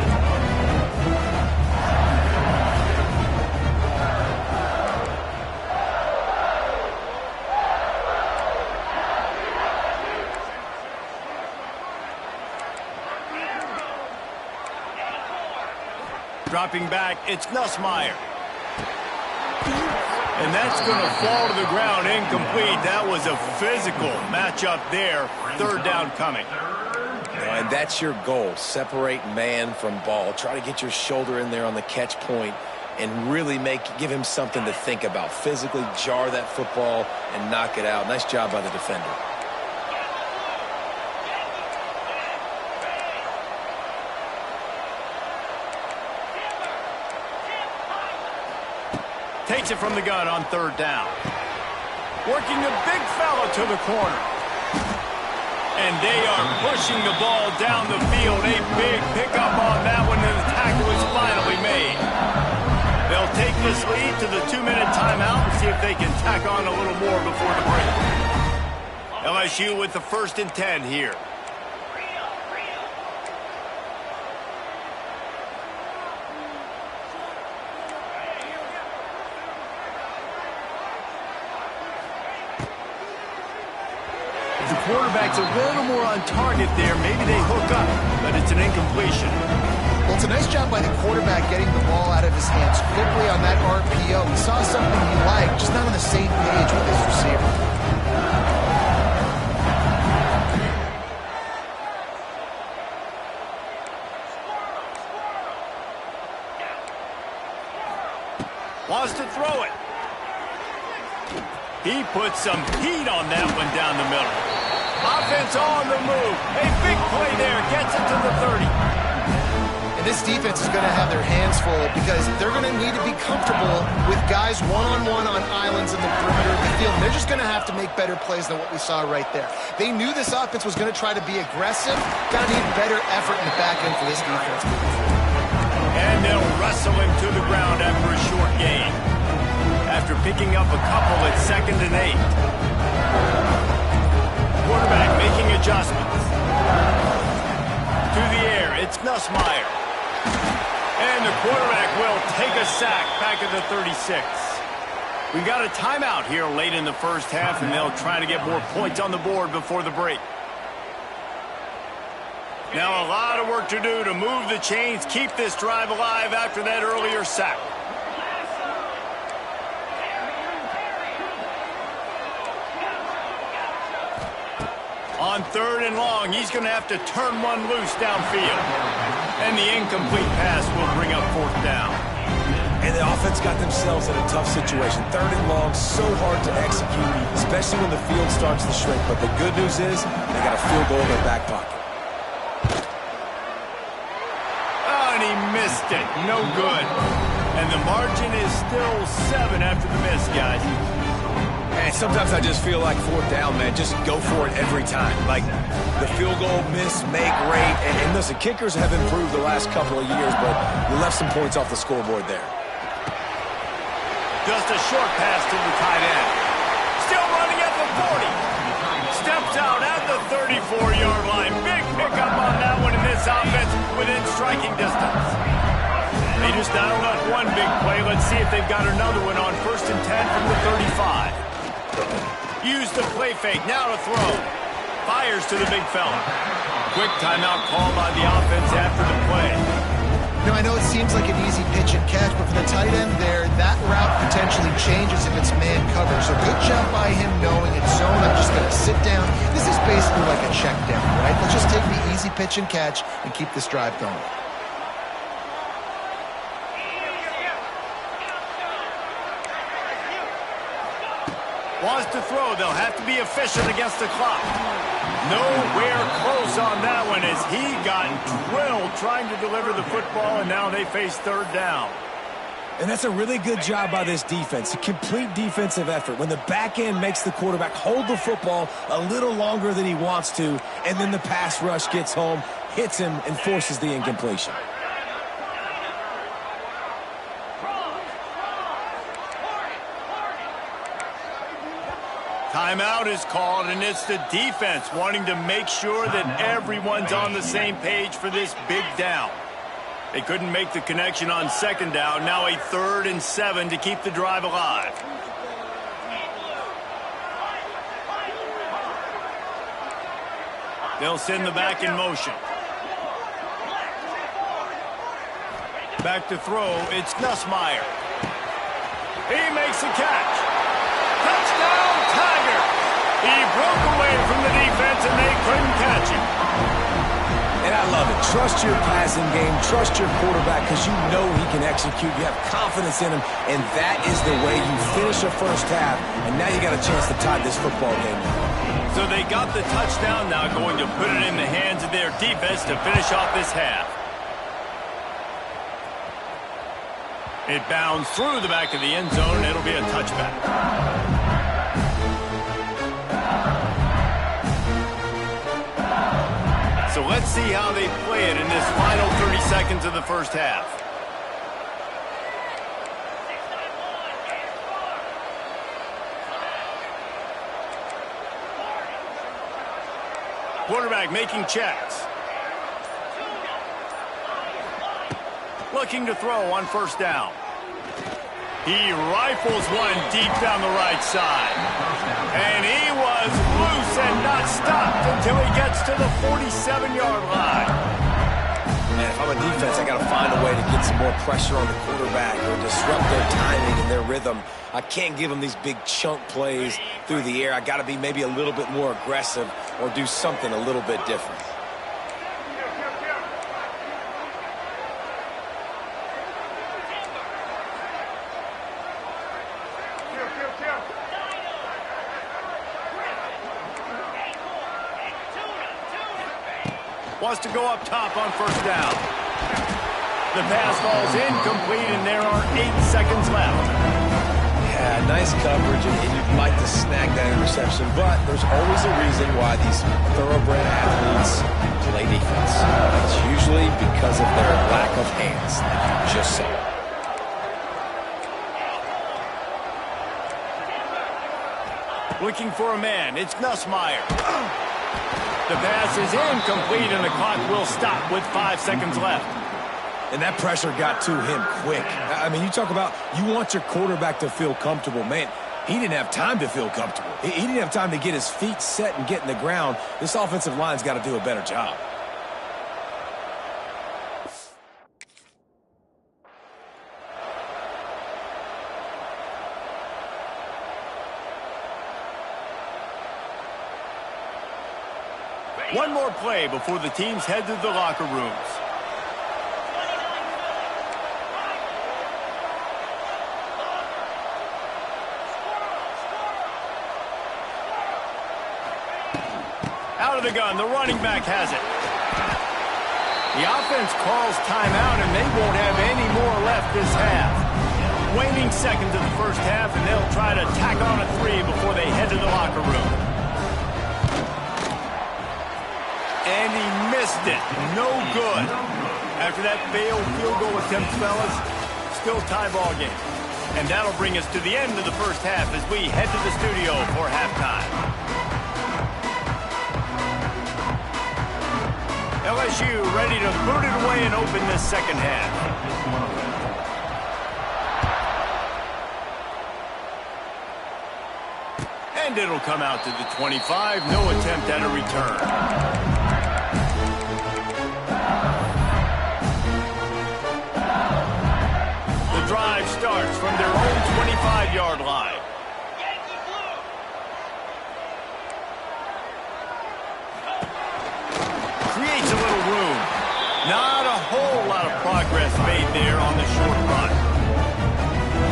Dropping back, it's Nussmeier. And that's going to fall to the ground incomplete. That was a physical matchup there. Third down coming. And that's your goal. Separate man from ball. Try to get your shoulder in there on the catch point and really give him something to think about. Physically jar that football and knock it out. Nice job by the defender. Takes it from the gun on third down. Working the big fella to the corner. And they are pushing the ball down the field. A big pickup on that one, and the tackle is finally made. They'll take this lead to the 2-minute timeout and see if they can tack on a little more before the break. LSU with the 1st and 10 here. Quarterback's a little more on target there. Maybe they hook up, but it's an incompletion. Well, it's a nice job by the quarterback getting the ball out of his hands quickly on that RPO. He saw something he liked, just not on the same page with his receiver. Wants to throw it. He puts some heat on that one down the middle. Offense on the move. A big play there. Gets it to the 30. And this defense is going to have their hands full because they're going to need to be comfortable with guys one-on-one on islands in the perimeter of the field. And they're just going to have to make better plays than what we saw right there. They knew this offense was going to try to be aggressive. Got to need better effort in the back end for this defense moving forward. And they'll wrestle him to the ground after a short gain. after picking up a couple at 2nd and 8. Quarterback making adjustments. To the air, it's Nussmeier. And the quarterback will take a sack back at the 36. We got a timeout here late in the first half, and they'll try to get more points on the board before the break. Now a lot of work to do to move the chains, keep this drive alive after that earlier sack. On 3rd and long, he's going to have to turn one loose downfield. And the incomplete pass will bring up 4th down. And the offense got themselves in a tough situation. 3rd and long, so hard to execute, especially when the field starts to shrink. But the good news is they got a field goal in their back pocket. And he missed it. No good. And the margin is still 7 after the miss, guys. And sometimes I just feel like 4th down, man. Just go for it every time. Like the field goal, miss, make, rate. And listen, kickers have improved the last couple of years, but you left some points off the scoreboard there. Just a short pass to the tight end. Still running at the 40. Steps out at the 34-yard line. Big pickup on that one in this offense within striking distance. They just dialed up one big play. Let's see if they've got another one on 1st and 10 from the 35. Use the play fake. Now to throw. Fires to the big fella. Quick timeout call by the offense after the play. I know it seems like an easy pitch and catch, but for the tight end there, that route potentially changes if it's man cover. So good job by him knowing it's zone. I'm just going to sit down. This is basically like a check down, right? Let's just take the easy pitch and catch and keep this drive going. Wants to throw. They'll have to be efficient against the clock. Nowhere close on that one as he got drilled trying to deliver the football, and now they face 3rd down. And that's a really good job by this defense, a complete defensive effort. When the back end makes the quarterback hold the football a little longer than he wants to, and then the pass rush gets home, hits him, and forces the incompletion. Timeout is called, and it's the defense wanting to make sure that everyone's on the same page for this big down. They couldn't make the connection on 2nd down. Now a 3rd and 7 to keep the drive alive. They'll send the back in motion. Back to throw, it's Nussmeier. He makes a catch. Touchdown, Tiger! He broke away from the defense and they couldn't catch him. And I love it. Trust your passing game. Trust your quarterback because you know he can execute. You have confidence in him, and that is the way you finish a first half, and now you got a chance to tie this football game. So they got the touchdown, now going to put it in the hands of their defense to finish off this half. It bounds through the back of the end zone, and it'll be a touchback. So let's see how they play it in this final 30 seconds of the first half. Quarterback making checks. Looking to throw on 1st down. He rifles one deep down the right side. And he was loose and not stopped until he gets to the 47-yard line. And if I'm a defense, I got to find a way to get some more pressure on the quarterback or disrupt their timing and their rhythm. I can't give them these big chunk plays through the air. I got to be maybe a little bit more aggressive or do something a little bit different. Wants to go up top on 1st down. The pass falls incomplete, and there are 8 seconds left. Yeah, nice coverage, and you'd like to snag that interception, but there's always a reason why these thoroughbred athletes play defense. It's usually because of their lack of hands, like you just saw. Looking for a man. It's Nussmeier. The pass is incomplete, and the clock will stop with 5 seconds left. And that pressure got to him quick. I mean, you talk about you want your quarterback to feel comfortable. Man, he didn't have time to feel comfortable. He didn't have time to get his feet set and get in the ground. This offensive line's got to do a better job. One more play before the teams head to the locker rooms. Out of the gun, the running back has it. The offense calls timeout, and they won't have any more left this half. Waning seconds of the first half, and they'll try to tack on a 3 before they head to the locker room. And he missed it. No good. After that failed field goal attempt, fellas, still tie ball game. And that'll bring us to the end of the first half as we head to the studio for halftime. LSU ready to boot it away and open this second half. And it'll come out to the 25. No attempt at a return. Drive starts from their own 25-yard line. Creates a little room. Not a whole lot of progress made there on the short run.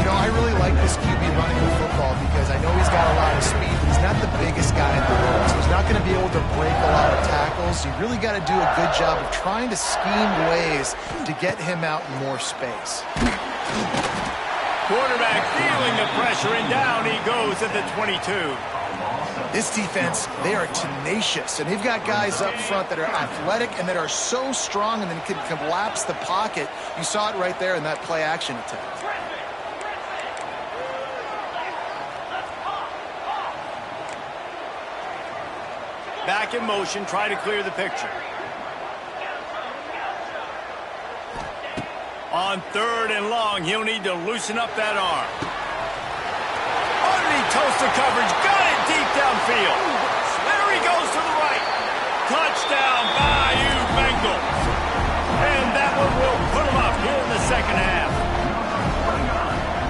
You know, I really like this QB running the football because I know he's got a lot of speed, but he's not the biggest guy in the world, so he's not going to be able to break a lot of tackles. You really got to do a good job of trying to scheme ways to get him out in more space. Quarterback feeling the pressure, and down he goes at the 22. This defense, they are tenacious, and they've got guys up front that are athletic and that are so strong and then can collapse the pocket. You saw it right there in that play-action attempt. Back in motion, try to clear the picture. On 3rd and long, he'll need to loosen up that arm. Underneath toasted coverage, got it deep downfield. There he goes to the right. Touchdown, Bayou Bengals. And that one will put him up here in the second half.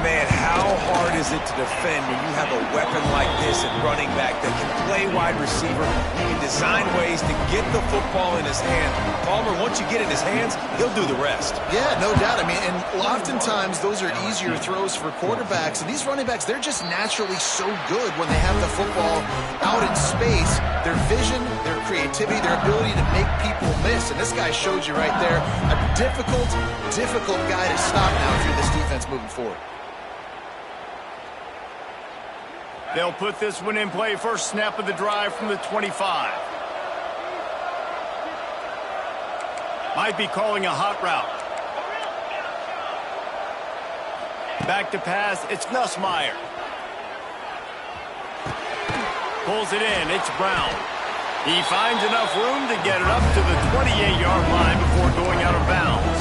Man, how hard is it to defend when you have a weapon like this at running back that can play wide receiver? He can design ways to get the football in his hand. Palmer, once you get it in his hands, he'll do the rest. Yeah, no doubt. I mean, and oftentimes those are easier throws for quarterbacks. And these running backs, they're just naturally so good when they have the football out in space. Their vision, their creativity, their ability to make people miss. And this guy showed you right there a difficult guy to stop now if you're this defense moving forward. They'll put this one in play. First snap of the drive from the 25. Might be calling a hot route. Back to pass. It's Nussmeier. Pulls it in. It's Brown. He finds enough room to get it up to the 28-yard line before going out of bounds.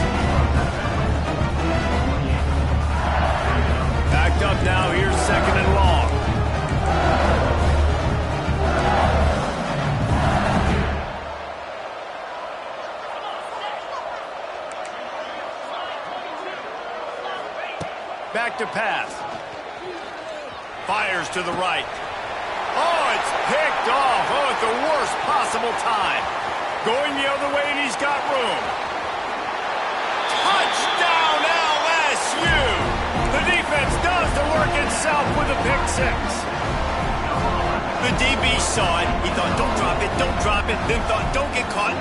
Backed up now. Here's 2nd and long. Back to pass. Fires to the right. Oh, it's picked off. Oh, at the worst possible time. Going the other way, and he's got room. Touchdown, LSU! The defense does the work itself with a pick 6. The DB saw it. He thought, don't drop it. Then thought, don't get caught.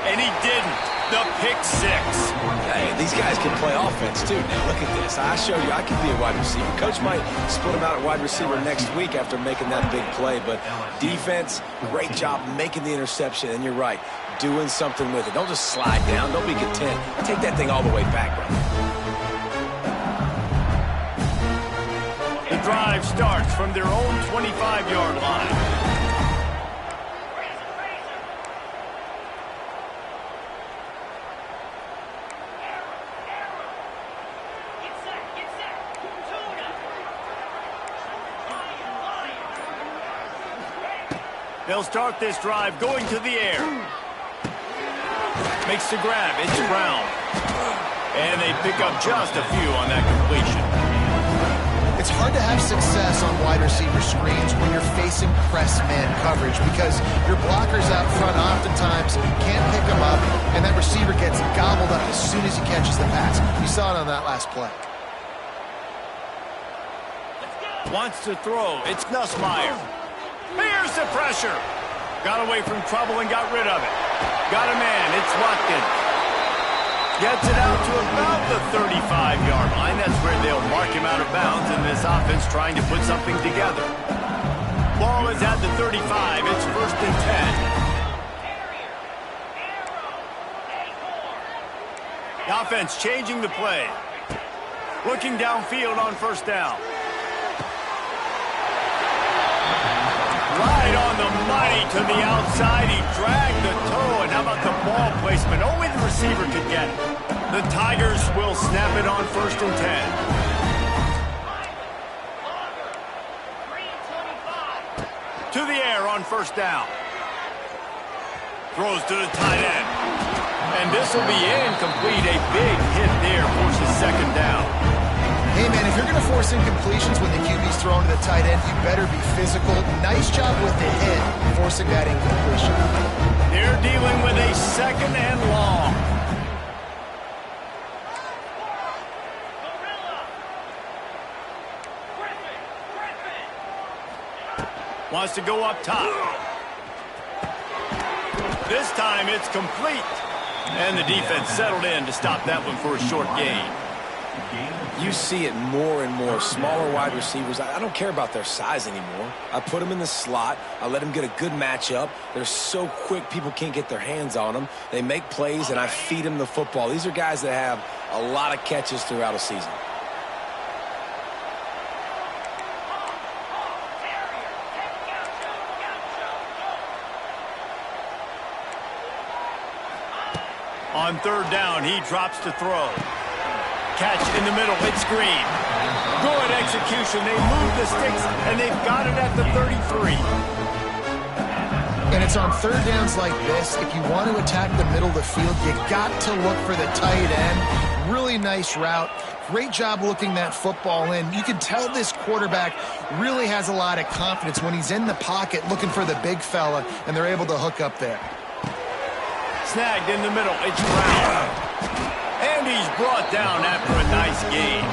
And he didn't. The pick 6. Hey, these guys can play offense, too. Now, look at this. I showed you I could be a wide receiver. Coach might split him out at wide receiver next week after making that big play. But defense, great job making the interception. And you're right, doing something with it. Don't just slide down. Don't be content. Take that thing all the way back, brother. The drive starts from their own 25-yard line. They'll start this drive going to the air. Makes the grab. It's Brown. And they pick up just a few on that completion. It's hard to have success on wide receiver screens when you're facing press man coverage because your blockers out front oftentimes can't pick them up, and that receiver gets gobbled up as soon as he catches the pass. You saw it on that last play. Wants to throw. It's Nussmeier. Here's the pressure. Got away from trouble and got rid of it. Got a man. It's Watkins. Gets it out to about the 35-yard line. That's where they'll mark him out of bounds in this offense trying to put something together. Ball is at the 35. It's 1st and 10. The offense changing the play. Looking downfield on 1st down. Right on the money to the outside. He dragged the toe. And how about the ball placement? Only the receiver could get it. The Tigers will snap it on 1st and 10. To the air on 1st down. Throws to the tight end. And this will be incomplete. A big hit there forces 2nd down. Hey, man, if you're going to force incompletions when the QB's thrown to the tight end, you better be physical. Nice job with the hit, forcing that incompletion. They're dealing with a 2nd and long. Wants to go up top. This time it's complete. And the defense settled in to stop that one for a short gain. You see it more and more. Smaller wide receivers, I don't care about their size anymore. I put them in the slot. I let them get a good matchup. They're so quick, people can't get their hands on them. They make plays, and I feed them the football. These are guys that have a lot of catches throughout a season. On 3rd down, he drops to throw. Catch in the middle, it's Green. Good execution, they move the sticks, and they've got it at the 33. And it's on 3rd downs like this, if you want to attack the middle of the field, you got to look for the tight end. Really nice route. Great job looking that football in. You can tell this quarterback really has a lot of confidence when he's in the pocket looking for the big fella, and they're able to hook up there. Snagged in the middle, it's Brown. And he's brought down after a nice gain.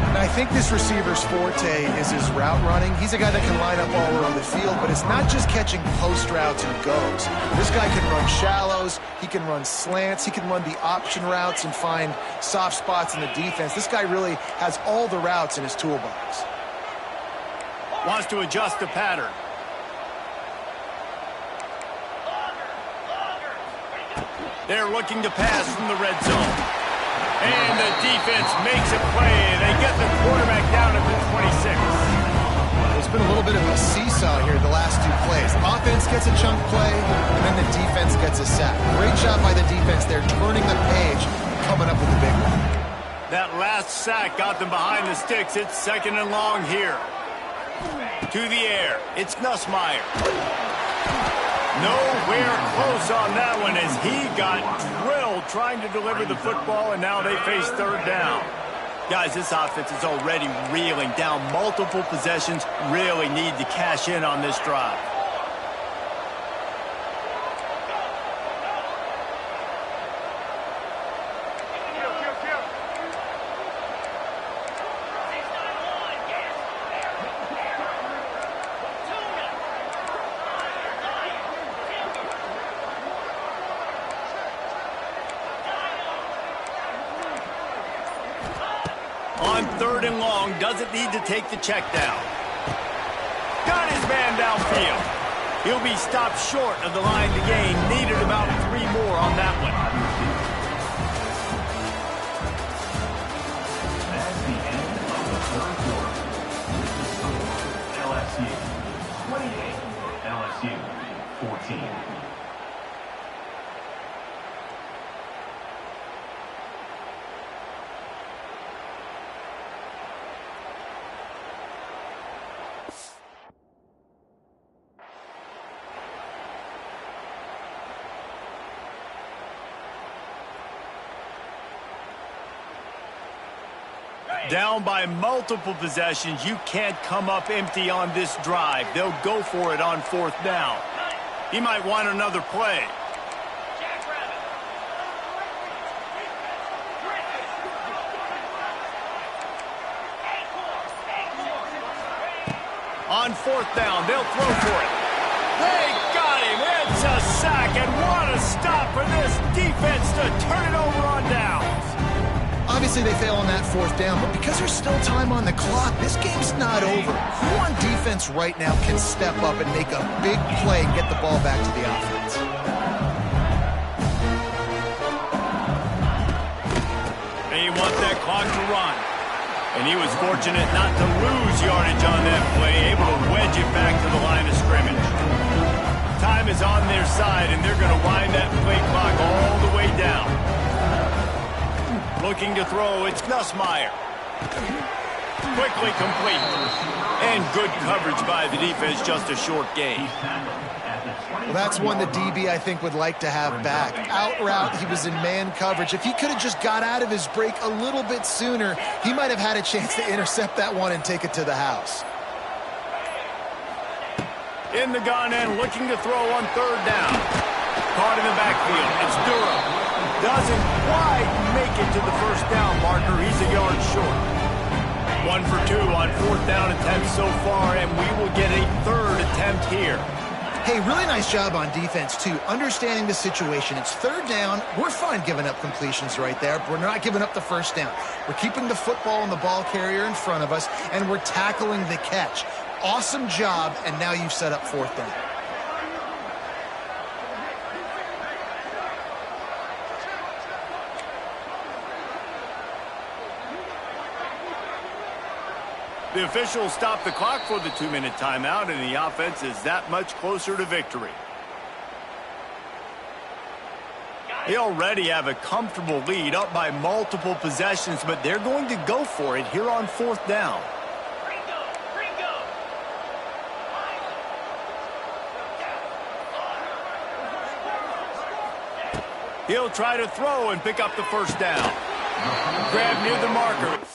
And I think this receiver's forte is his route running. He's a guy that can line up all over the field, but it's not just catching post routes and goes. This guy can run shallows, he can run slants, he can run the option routes and find soft spots in the defense. This guy really has all the routes in his toolbox. Wants to adjust the pattern. They're looking to pass from the red zone. And the defense makes a play. They get the quarterback down at the 26. There's been a little bit of a seesaw here the last 2 plays. Offense gets a chunk play, and then the defense gets a sack. Great job by the defense there, turning the page, coming up with the big one. That last sack got them behind the sticks. It's 2nd and long here. To the air. It's Nussmeier. Nowhere close on that one as he got drilled trying to deliver the football, and now they face 3rd down. Guys, this offense is already reeling down multiple possessions. Really need to cash in on this drive. On 3rd and long, doesn't need to take the check down. Got his man downfield. He'll be stopped short of the line to gain. Needed about 3 more on that one. That's the end of the 3rd quarter. LSU 14. Down by multiple possessions, you can't come up empty on this drive. They'll go for it on 4th down. He might want another play. On 4th down, they'll throw for it. They got him. It's a sack, and what a stop for this defense to turn it over on downs. Obviously, they fail on that 4th down, but because there's still time on the clock, this game's not over. Who on defense right now can step up and make a big play and get the ball back to the offense? They want that clock to run. And he was fortunate not to lose yardage on that play, able to wedge it back to the line of scrimmage. Time is on their side, and they're going to wind that play clock all the way down. Looking to throw, it's Nussmeier. Quickly complete. And good coverage by the defense, just a short gain. Well, that's one the DB, I think, would like to have back. Out route, he was in man coverage. If he could have just got out of his break a little bit sooner, he might have had a chance to intercept that one and take it to the house. In the gun and looking to throw on 3rd down. Caught in the backfield. It's Durham. Doesn't quite make it to the 1st down marker. He's a yard short. 1 for 2 on 4th down attempts so far, and we will get a 3rd attempt here. Hey, really nice job on defense, too. Understanding the situation. It's 3rd down. We're fine giving up completions right there. We're not giving up the 1st down. We're keeping the football and the ball carrier in front of us, and we're tackling the catch. Awesome job, and now you've set up 4th down. The officials stop the clock for the 2-minute timeout, and the offense is that much closer to victory. They already have a comfortable lead, up by multiple possessions, but they're going to go for it here on 4th down. He'll try to throw and pick up the 1st down. Grab near the marker.